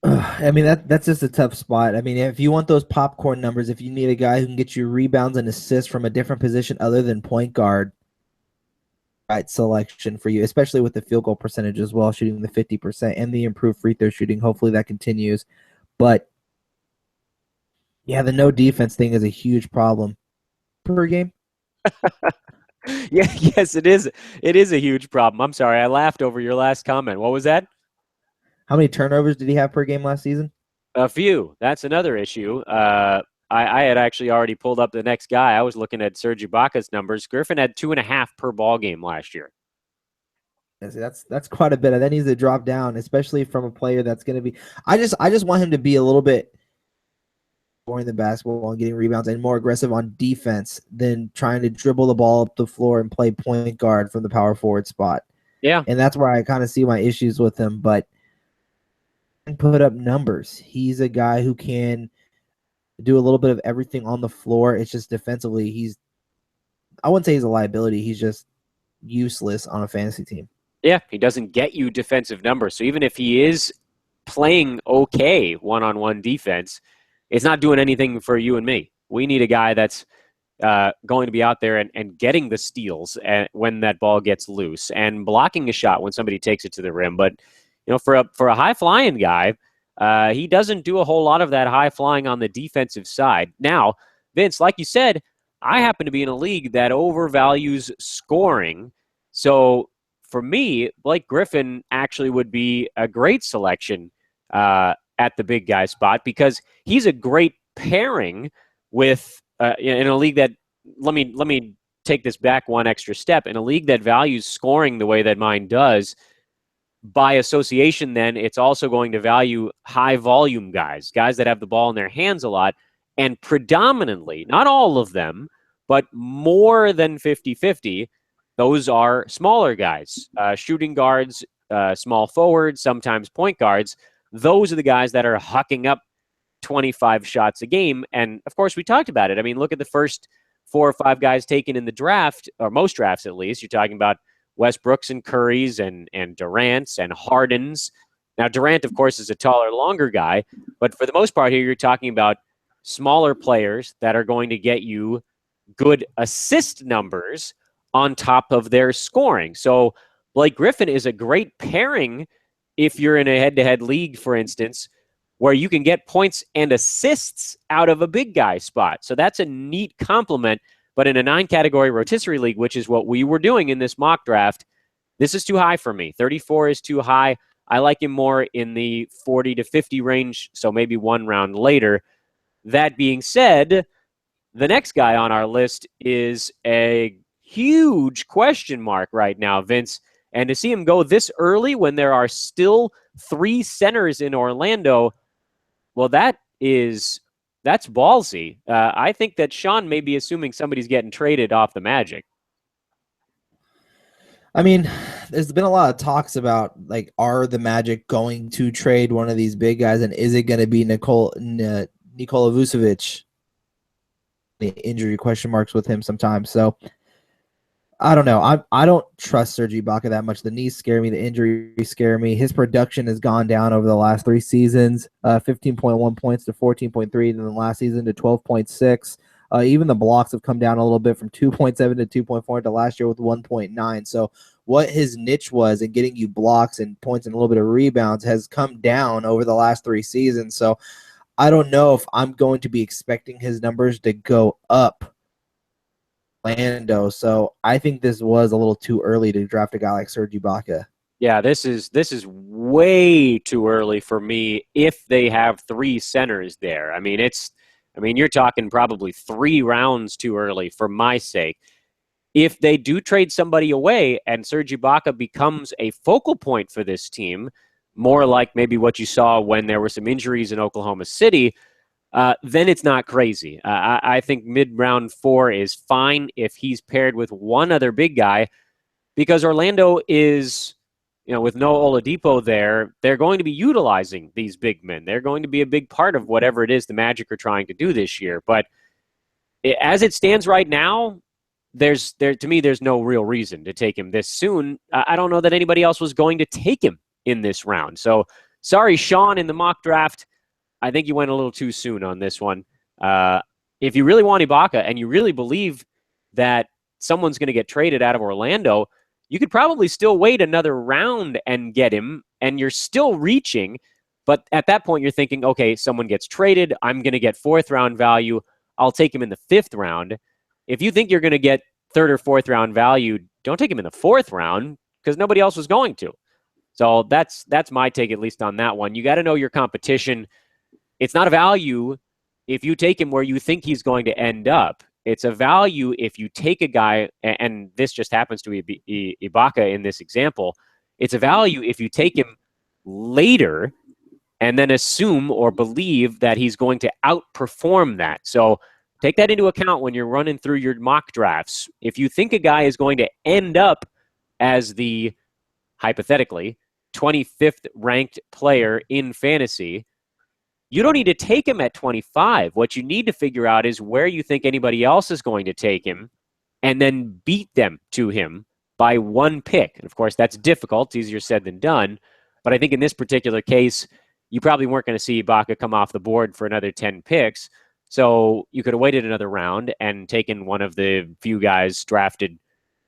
I mean, that's just a tough spot. I mean, if you want those popcorn numbers, if you need a guy who can get you rebounds and assists from a different position other than point guard, right selection for you, especially with the field goal percentage as well, shooting the 50% and the improved free throw shooting. Hopefully that continues. But yeah, the no defense thing is a huge problem per game. Yes, it is. It is a huge problem. I'm sorry, I laughed over your last comment. What was that? How many turnovers did he have per game last season? A few. That's another issue. I had actually already pulled up the next guy. I was looking at Serge Ibaka's numbers. Griffin had 2.5 per ball game last year. That's quite a bit. That needs to drop down, especially from a player that's going to be. I just want him to be a little bit more in the basketball and getting rebounds and more aggressive on defense than trying to dribble the ball up the floor and play point guard from the power forward spot. Yeah, and that's where I kind of see my issues with him. But put up numbers. He's a guy who can do a little bit of everything on the floor. It's just defensively, I wouldn't say he's a liability. He's just useless on a fantasy team. Yeah, he doesn't get you defensive numbers. So even if he is playing okay one-on-one defense, it's not doing anything for you and me. We need a guy that's going to be out there and getting the steals when that ball gets loose and blocking a shot when somebody takes it to the rim. But for a high-flying guy, he doesn't do a whole lot of that high-flying on the defensive side. Now, Vince, like you said, I happen to be in a league that overvalues scoring. So for me, Blake Griffin actually would be a great selection at the big guy spot because he's a great pairing with in a league that let me take this back one extra step. In a league that values scoring the way that mine does, by association, then it's also going to value high volume guys that have the ball in their hands a lot. And predominantly, not all of them, but more than 50-50, those are smaller guys, shooting guards, small forwards, sometimes point guards. Those are the guys that are hucking up 25 shots a game. And of course, we talked about it. I mean, look at the first 4 or 5 guys taken in the draft, or most drafts at least. You're talking about Westbrooks and Currys and Durant's and Harden's. Now, Durant, of course, is a taller, longer guy. But for the most part here, you're talking about smaller players that are going to get you good assist numbers on top of their scoring. So Blake Griffin is a great pairing if you're in a head-to-head league, for instance, where you can get points and assists out of a big guy spot. So that's a neat compliment. But in a 9-category rotisserie league, which is what we were doing in this mock draft, this is too high for me. 34 is too high. I like him more in the 40 to 50 range, so maybe one round later. That being said, the next guy on our list is a huge question mark right now, Vince. And to see him go this early when there are still 3 centers in Orlando, well, that's ballsy. I think that Sean may be assuming somebody's getting traded off the Magic. I mean, there's been a lot of talks about, like, are the Magic going to trade one of these big guys, and is it going to be Nikola Vucevic? The injury question marks with him sometimes. So I don't know. I don't trust Serge Ibaka that much. The knees scare me. The injuries scare me. His production has gone down over the last 3 seasons, 15.1 points to 14.3, and then last season to 12.6. Even the blocks have come down a little bit from 2.7 to 2.4 to last year with 1.9. So what his niche was in getting you blocks and points and a little bit of rebounds has come down over the last 3 seasons. So I don't know if I'm going to be expecting his numbers to go up. Orlando. So I think this was a little too early to draft a guy like Serge Ibaka. Yeah, this is way too early for me if they have 3 centers there. I mean, you're talking probably 3 rounds too early for my sake. If they do trade somebody away and Serge Ibaka becomes a focal point for this team, more like maybe what you saw when there were some injuries in Oklahoma City, then it's not crazy. I think mid-round 4 is fine if he's paired with one other big guy, because Orlando is, with no Oladipo there, they're going to be utilizing these big men. They're going to be a big part of whatever it is the Magic are trying to do this year. But as it stands right now, to me, there's no real reason to take him this soon. I don't know that anybody else was going to take him in this round. So sorry, Sean, in the mock draft, I think you went a little too soon on this one. If you really want Ibaka and you really believe that someone's going to get traded out of Orlando, you could probably still wait another round and get him, and you're still reaching. But at that point, you're thinking, okay, someone gets traded. I'm going to get 4th-round value. I'll take him in the 5th round. If you think you're going to get 3rd or 4th-round value, don't take him in the 4th round, because nobody else was going to. So that's my take, at least on that one. You got to know your competition. It's not a value if you take him where you think he's going to end up. It's a value if you take a guy, and this just happens to be Ibaka in this example. It's a value if you take him later and then assume or believe that he's going to outperform that. So take that into account when you're running through your mock drafts. If you think a guy is going to end up as the, hypothetically, 25th ranked player in fantasy, you don't need to take him at 25. What you need to figure out is where you think anybody else is going to take him, and then beat them to him by 1 pick. And of course, that's difficult. It's easier said than done. But I think in this particular case, you probably weren't going to see Ibaka come off the board for another 10 picks. So you could have waited another round and taken one of the few guys drafted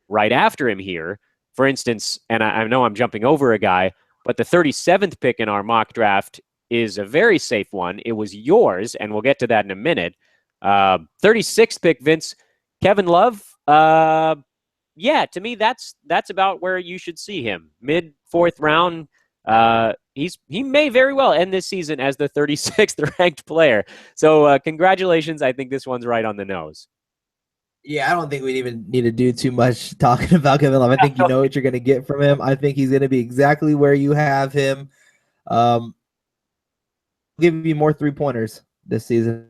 right after him here. For instance, and I know I'm jumping over a guy, but the 37th pick in our mock draft is a very safe one. It was yours, and we'll get to that in a minute. 36th pick, Vince, Kevin Love. Yeah, to me, that's about where you should see him. Mid 4th round. He may very well end this season as the 36th ranked player. So congratulations. I think this one's right on the nose. Yeah, I don't think we'd even need to do too much talking about Kevin Love. I think you know what you're going to get from him. I think he's going to be exactly where you have him. I'll give you more 3-pointers this season.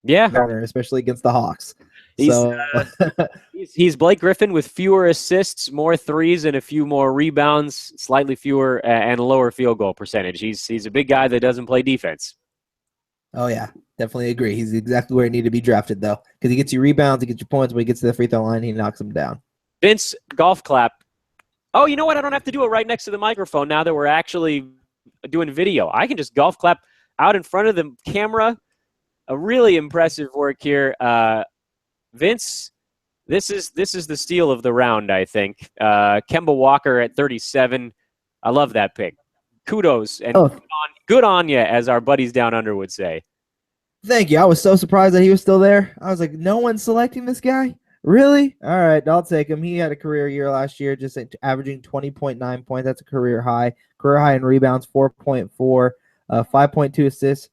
Yeah, Especially against the Hawks. he's So he's Blake Griffin with fewer assists, more threes, and a few more rebounds, slightly fewer and a lower field goal percentage. He's a big guy that doesn't play defense. oh yeah, definitely agree. He's exactly where he needed to be drafted though, because he gets you rebounds, he gets you points. When he gets to the free throw line, he knocks them down. Vince, golf clap. Oh, you know what? I don't have to do it right next to the microphone now that we're actually doing video. I can just golf clap out in front of the camera. A really impressive work here. Vince, this is the steal of the round, I think. Kemba Walker at 37. I love that pick. Kudos and good on you, as our buddies down under would say. Thank you. I was so surprised that he was still there. I was like, no one's selecting this guy? Really? All right, I'll take him. He had a career year last year, just averaging 20.9 points. That's a career high. Career high in rebounds, 4.4, 5.2 assists,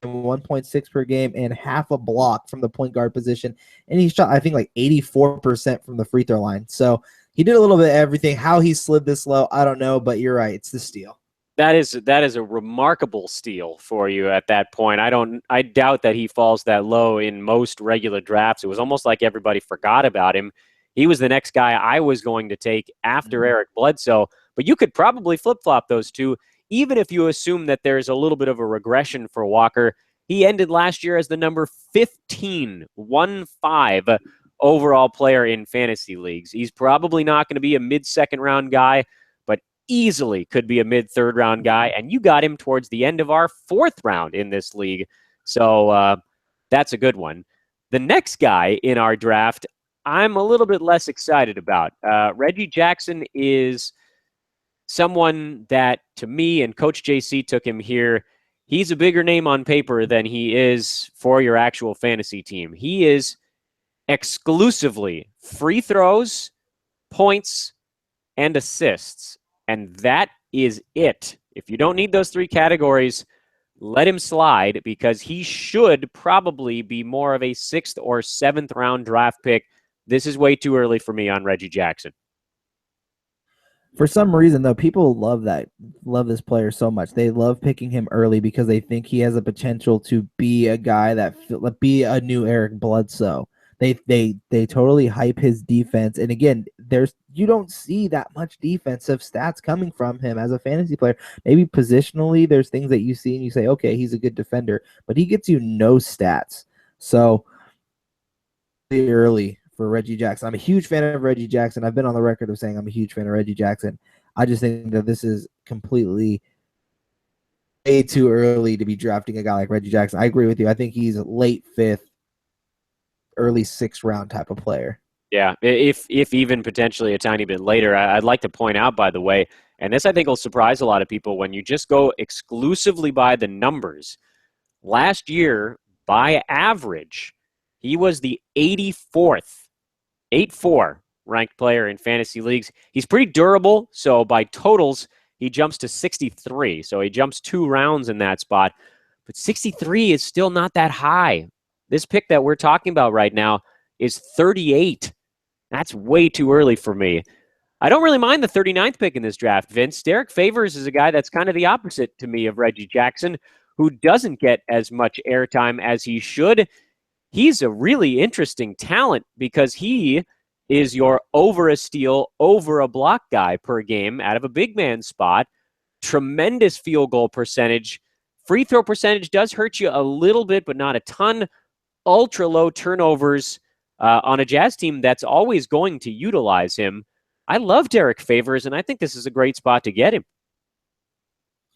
1.6 per game, and half a block from the point guard position. And he shot, I think, like 84% from the free throw line. So he did a little bit of everything. How he slid this low, I don't know, but you're right. It's the steal. That is a remarkable steal for you at that point. I doubt that he falls that low in most regular drafts. It was almost like everybody forgot about him. He was the next guy I was going to take after Eric Bledsoe, but you could probably flip-flop those two, even if you assume that there's a little bit of a regression for Walker. He ended last year as the number 15 overall player in fantasy leagues. He's probably not going to be a mid-second round guy, but easily could be a mid-third round guy, and you got him towards the end of our 4th round in this league. So that's a good one. The next guy in our draft, I'm a little bit less excited about. Reggie Jackson is someone that, to me, and Coach JC took him here, he's a bigger name on paper than he is for your actual fantasy team. He is exclusively free throws, points, and assists. And that is it. If you don't need those 3 categories, let him slide, because he should probably be more of a 6th or 7th round draft pick. This is way too early for me on Reggie Jackson. For some reason, though, people love this player so much. They love picking him early because they think he has a potential to be a guy that be a new Eric Bledsoe. They totally hype his defense, and again, you don't see that much defensive stats coming from him as a fantasy player. Maybe positionally, there's things that you see and you say, okay, he's a good defender, but he gets you no stats. So early for Reggie Jackson. I'm a huge fan of Reggie Jackson. I've been on the record of saying I'm a huge fan of Reggie Jackson. I just think that this is completely way too early to be drafting a guy like Reggie Jackson. I agree with you. I think he's late 5th, early 6th round type of player. Yeah, if even potentially a tiny bit later. I'd like to point out, by the way, and this I think will surprise a lot of people, when you just go exclusively by the numbers. Last year, by average, he was the 84th, 84 ranked player in fantasy leagues. He's pretty durable, so by totals, he jumps to 63. So he jumps 2 rounds in that spot. But 63 is still not that high. This pick that we're talking about right now is 38. That's way too early for me. I don't really mind the 39th pick in this draft, Vince. Derek Favors is a guy that's kind of the opposite to me of Reggie Jackson, who doesn't get as much airtime as he should. He's a really interesting talent because he is your over a steal, over a block guy per game out of a big man spot. Tremendous field goal percentage. Free throw percentage does hurt you a little bit, but not a ton. Ultra low turnovers on a Jazz team that's always going to utilize him. I love Derek Favors, and I think this is a great spot to get him.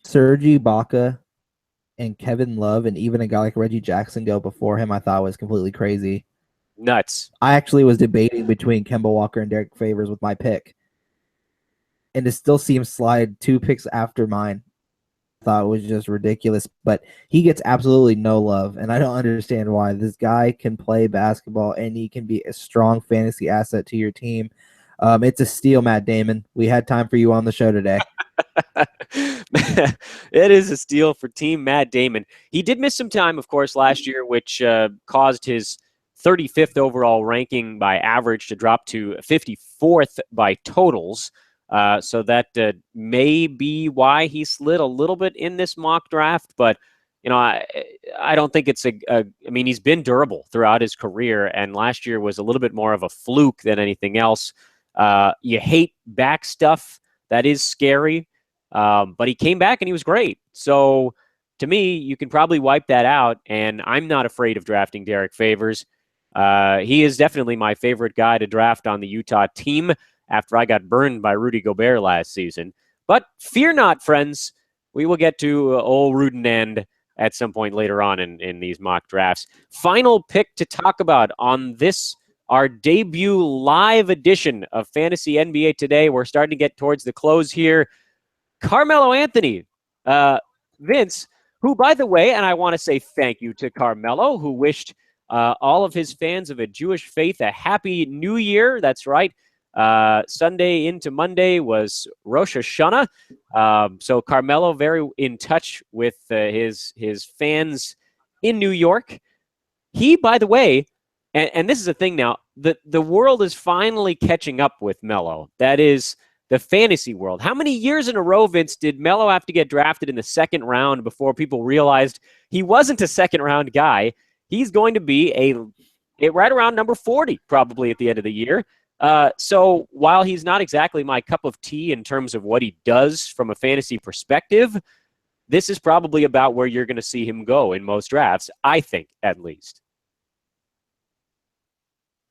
Serge Ibaka and Kevin Love and even a guy like Reggie Jackson go before him, I thought was completely crazy. Nuts. I actually was debating between Kemba Walker and Derek Favors with my pick. And to still see him slide 2 picks after mine, I thought it was just ridiculous. But he gets absolutely no love, and I don't understand why. This guy can play basketball, and he can be a strong fantasy asset to your team. It's a steal, Matt Damon. We had time for you on the show today. It is a steal for Team Matt Damon. He did miss some time, of course, last year, which caused his 35th overall ranking by average to drop to 54th by totals. So that may be why he slid a little bit in this mock draft, but I don't think it's I mean, he's been durable throughout his career, and last year was a little bit more of a fluke than anything else. You hate back stuff. That is scary. But he came back and he was great. So to me, you can probably wipe that out, and I'm not afraid of drafting Derek Favors. He is definitely my favorite guy to draft on the Utah team after I got burned by Rudy Gobert last season. But fear not, friends. We will get to old Rudenand at some point later on in these mock drafts. Final pick to talk about on this, our debut live edition of Fantasy NBA Today. We're starting to get towards the close here. Carmelo Anthony, Vince, who, by the way, and I want to say thank you to Carmelo, who wished all of his fans of a Jewish faith a happy new year. That's right. Sunday into Monday was Rosh Hashanah. So Carmelo very in touch with his fans in New York. He, by the way, and this is a thing now, the world is finally catching up with Melo. That is the fantasy world. How many years in a row, Vince, did Melo have to get drafted in the second round before people realized he wasn't a second round guy? He's going to be a right around number 40 probably at the end of the year. So while he's not exactly my cup of tea in terms of what he does from a fantasy perspective, this is probably about where you're going to see him go in most drafts, I think, at least.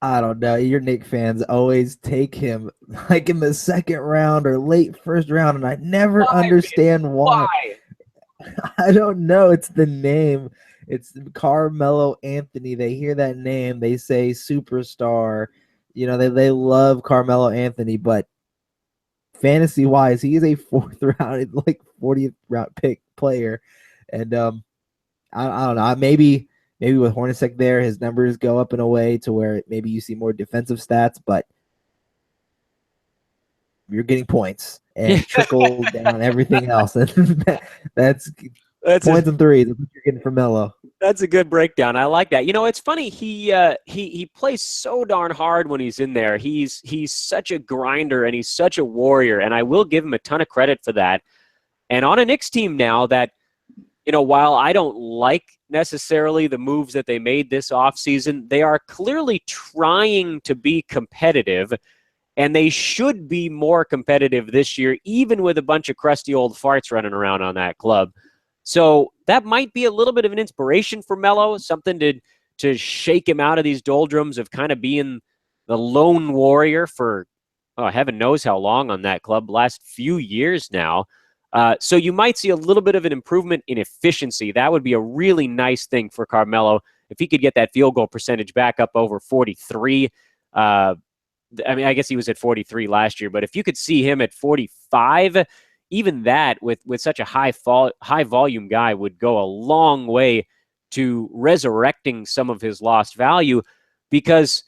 I don't know. Your Knicks fans always take him like in the second round or late first round, and I never understand why. I don't know. It's the name. It's Carmelo Anthony. They hear that name, they say superstar. You know, they love Carmelo Anthony, but fantasy wise, he is a fourth round, like 40th round pick player. And I don't know. Maybe with Hornacek there, his numbers go up in a way to where maybe you see more defensive stats, but you're getting points and trickle down everything else. And that's points and threes. That's what you're getting from Melo. That's a good breakdown. I like that. You know, it's funny. He plays so darn hard when he's in there. He's such a grinder and he's such a warrior, and I will give him a ton of credit for that. And on a Knicks team now that, you know, while I don't like necessarily the moves that they made this offseason, they are clearly trying to be competitive, and they should be more competitive this year, even with a bunch of crusty old farts running around on that club. So that might be a little bit of an inspiration for Melo, something to shake him out of these doldrums of kind of being the lone warrior for heaven knows how long on that club, last few years now. So you might see a little bit of an improvement in efficiency. That would be a really nice thing for Carmelo if he could get that field goal percentage back up over 43. I mean, I guess he was at 43 last year, but if you could see him at 45, even that with such a high volume guy would go a long way to resurrecting some of his lost value, because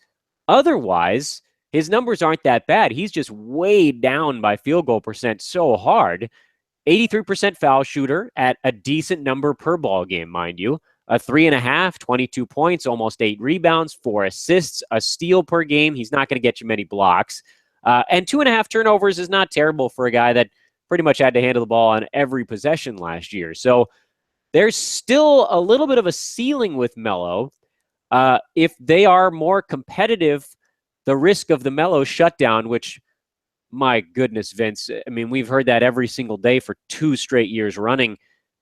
otherwise his numbers aren't that bad. He's just weighed down by field goal percent so hard. 83% foul shooter at a decent number per ball game, mind you. A 3.5, 22 points, almost 8 rebounds, 4 assists, a steal per game. He's not going to get you many blocks. And 2.5 turnovers is not terrible for a guy that pretty much had to handle the ball on every possession last year. So there's still a little bit of a ceiling with Melo. If they are more competitive, the risk of the Melo shutdown, which, my goodness, Vince, I mean, we've heard that every single day for 2 straight years running,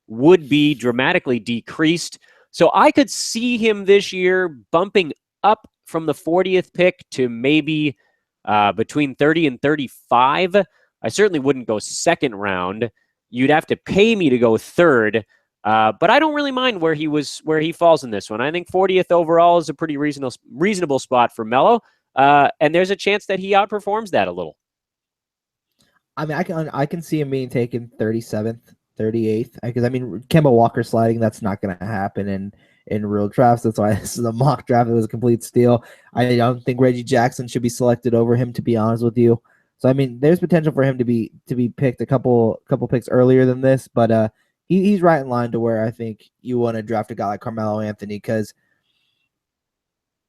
would be dramatically decreased. So I could see him this year bumping up from the 40th pick to maybe between 30 and 35. I certainly wouldn't go second round. You'd have to pay me to go third. But I don't really mind where he falls in this one. I think 40th overall is a pretty reasonable spot for Melo. And there's a chance that he outperforms that a little. I mean, I can see him being taken 37th, 38th, because I mean, Kemba Walker sliding, that's not going to happen in real drafts. That's why this is a mock draft. It was a complete steal. I don't think Reggie Jackson should be selected over him, to be honest with you. So I mean, there's potential for him to be picked a couple picks earlier than this, but he's right in line to where I think you want to draft a guy like Carmelo Anthony, because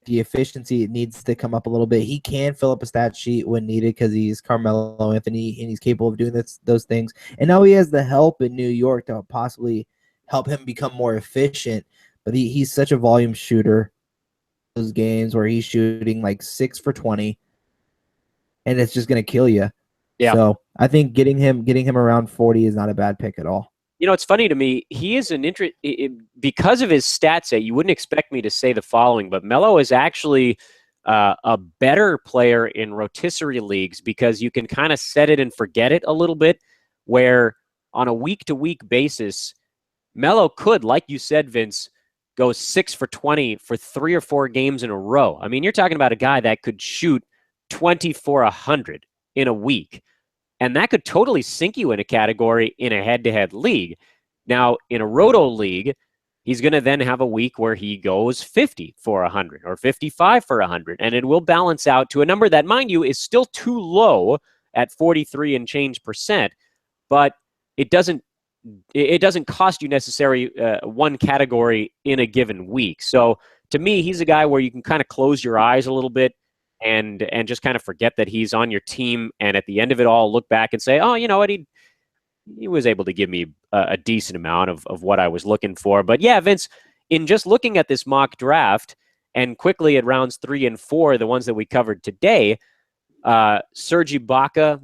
the efficiency needs to come up a little bit. He can fill up a stat sheet when needed because he's Carmelo Anthony and he's capable of doing those things. And now he has the help in New York to possibly help him become more efficient. But he's such a volume shooter. Those games where he's shooting like 6 for 20, and it's just going to kill you. Yeah. So I think getting him around 40 is not a bad pick at all. You know, it's funny to me. He is an because of his stat set. You wouldn't expect me to say the following, but Melo is actually a better player in rotisserie leagues because you can kind of set it and forget it a little bit. Where on a week-to-week basis, Melo could, like you said, Vince, go 6 for 20 for 3 or 4 games in a row. I mean, you're talking about a guy that could shoot 20 for 100 in a week. And that could totally sink you in a category in a head-to-head league. Now, in a roto league, he's going to then have a week where he goes 50 for 100 or 55 for 100, and it will balance out to a number that, mind you, is still too low at 43 and change percent, but it doesn't cost you necessarily one category in a given week. So to me, he's a guy where you can kind of close your eyes a little bit and just kind of forget that he's on your team, and at the end of it all, look back and say, oh, you know what, he was able to give me a decent amount of what I was looking for. But yeah, Vince, in just looking at this mock draft and quickly at rounds 3 and 4, the ones that we covered today, Serge Ibaka,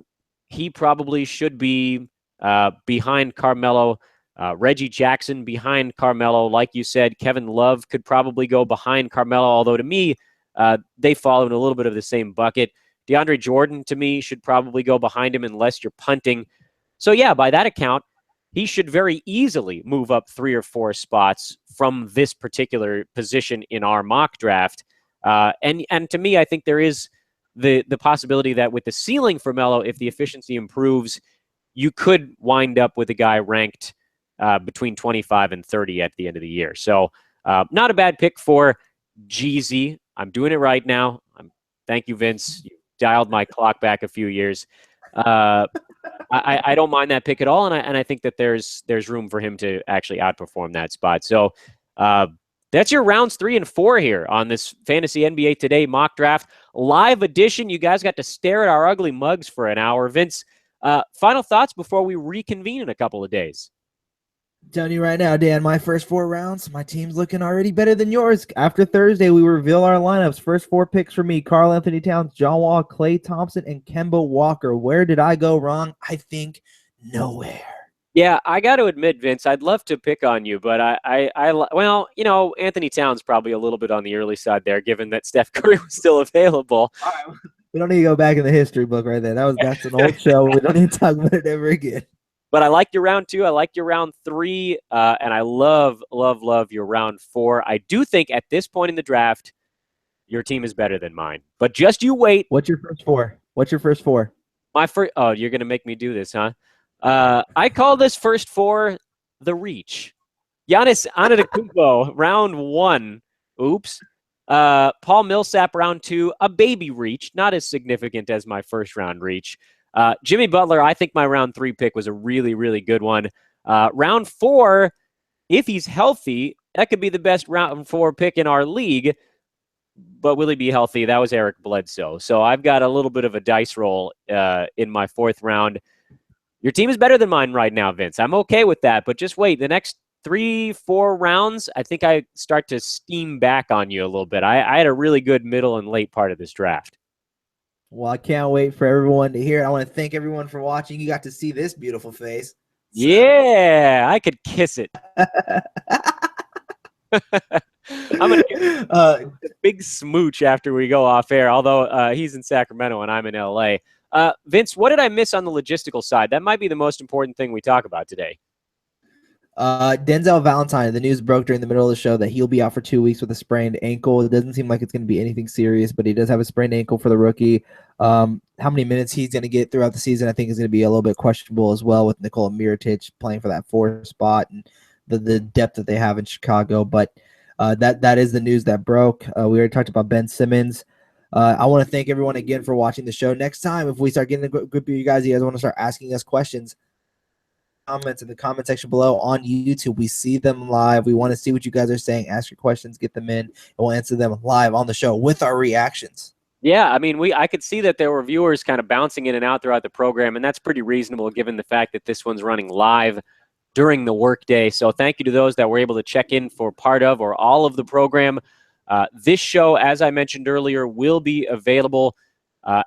he probably should be behind Carmelo. Reggie Jackson behind Carmelo. Like you said, Kevin Love could probably go behind Carmelo, although to me, they fall in a little bit of the same bucket. DeAndre Jordan, to me, should probably go behind him unless you're punting. So, yeah, by that account, he should very easily move up 3 or 4 spots from this particular position in our mock draft. And to me, I think there is the possibility that with the ceiling for Melo, if the efficiency improves, you could wind up with a guy ranked between 25 and 30 at the end of the year. So not a bad pick for Jeezy. I'm doing it right now. Thank you, Vince. You dialed my clock back a few years. I don't mind that pick at all, and I think that there's room for him to actually outperform that spot. So that's your rounds 3 and 4 here on this Fantasy NBA Today mock draft live edition. You guys got to stare at our ugly mugs for an hour. Vince, final thoughts before we reconvene in a couple of days. Telling you right now, Dan, my first 4 rounds, my team's looking already better than yours. After Thursday, we reveal our lineups. First 4 picks for me: Karl Anthony Towns, John Wall, Klay Thompson, and Kemba Walker. Where did I go wrong? I think nowhere. Yeah, I got to admit, Vince, I'd love to pick on you, but well, you know, Anthony Towns probably a little bit on the early side there, given that Steph Curry was still available. All right. We don't need to go back in the history book right there. That's an old show. We don't need to talk about it ever again. But I like your round 2. I like your round 3. And I love your round 4. I do think at this point in the draft, your team is better than mine. But just you wait. What's your first 4? Oh, you're going to make me do this, huh? I call this first 4 the reach. Giannis Antetokounmpo, round 1. Oops. Paul Millsap, round 2. A baby reach. Not as significant as my first round reach. Jimmy Butler, I think my round 3 pick was a really, really good one. Round 4, if he's healthy, that could be the best round 4 pick in our league. But will he be healthy? That was Eric Bledsoe. So I've got a little bit of a dice roll in my 4th round. Your team is better than mine right now, Vince. I'm okay with that. But just wait. The next 3-4 rounds, I think I start to steam back on you a little bit. I had a really good middle and late part of this draft. Well, I can't wait for everyone to hear it. I want to thank everyone for watching. You got to see this beautiful face. So. Yeah, I could kiss it. I'm going to get a big smooch after we go off air, although he's in Sacramento and I'm in LA. Vince, what did I miss on the logistical side? That might be the most important thing we talk about today. Denzel Valentine, the news broke during the middle of the show that he'll be out for 2 weeks with a sprained ankle. It doesn't seem like it's going to be anything serious, but he does have a sprained ankle for the rookie. How many minutes he's going to get throughout the season, I think, is going to be a little bit questionable as well, with Nikola Mirotic playing for that 4th spot and the depth that they have in Chicago. But that is the news that broke. We already talked about Ben Simmons. I want to thank everyone again for watching the show. Next time, if we start getting a group of you guys want to start asking us questions, comments in the comment section below on YouTube. We see them live. We want to see what you guys are saying. Ask your questions, get them in, and we'll answer them live on the show with our reactions. Yeah, I mean, I could see that there were viewers kind of bouncing in and out throughout the program, and that's pretty reasonable given the fact that this one's running live during the workday. So thank you to those that were able to check in for part of or all of the program. This show, as I mentioned earlier, will be available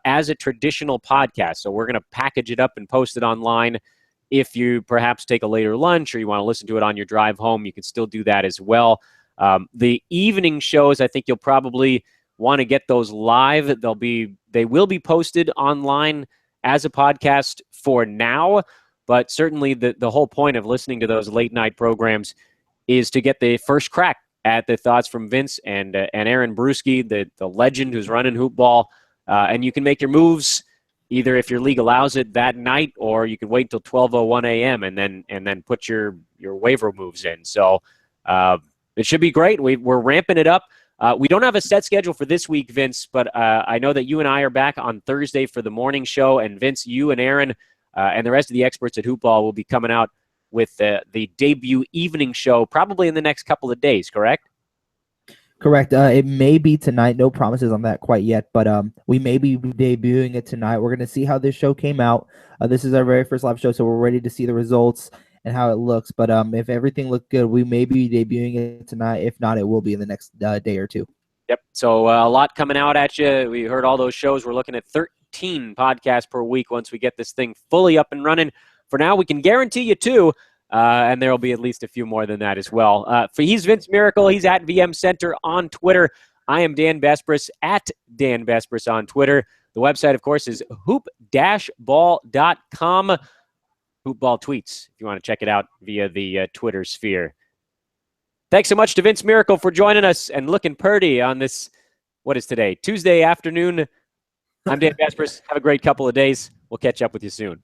as a traditional podcast. So we're going to package it up and post it online. If you perhaps take a later lunch or you want to listen to it on your drive home, you can still do that as well. The evening shows, I think you'll probably want to get those live. They will be posted online as a podcast for now, but certainly the whole point of listening to those late night programs is to get the first crack at the thoughts from Vince and Aaron Bruski, the legend who's running Hoopball. And you can make your moves either if your league allows it that night, or you can wait till 12:01 a.m. and then put your waiver moves in. So it should be great. We're ramping it up. We don't have a set schedule for this week, Vince, but I know that you and I are back on Thursday for the morning show, and Vince, you and Aaron and the rest of the experts at Hoopball will be coming out with the debut evening show probably in the next couple of days, correct? Correct. It may be tonight. No promises on that quite yet, but we may be debuting it tonight. We're going to see how this show came out. This is our very first live show, so we're ready to see the results and how it looks. But if everything looked good, we may be debuting it tonight. If not, it will be in the next day or two. Yep. So a lot coming out at you. We heard all those shows. We're looking at 13 podcasts per week once we get this thing fully up and running. For now, we can guarantee you 2. And there will be at least a few more than that as well. He's Vince Miracle. He's at VM Center on Twitter. I am Dan Besbris at Dan Besbris on Twitter. The website, of course, is hoop-ball.com. Hoopball tweets, if you want to check it out via the Twitter sphere. Thanks so much to Vince Miracle for joining us and looking purty on this, what is today, Tuesday afternoon. I'm Dan Besbris. Have a great couple of days. We'll catch up with you soon.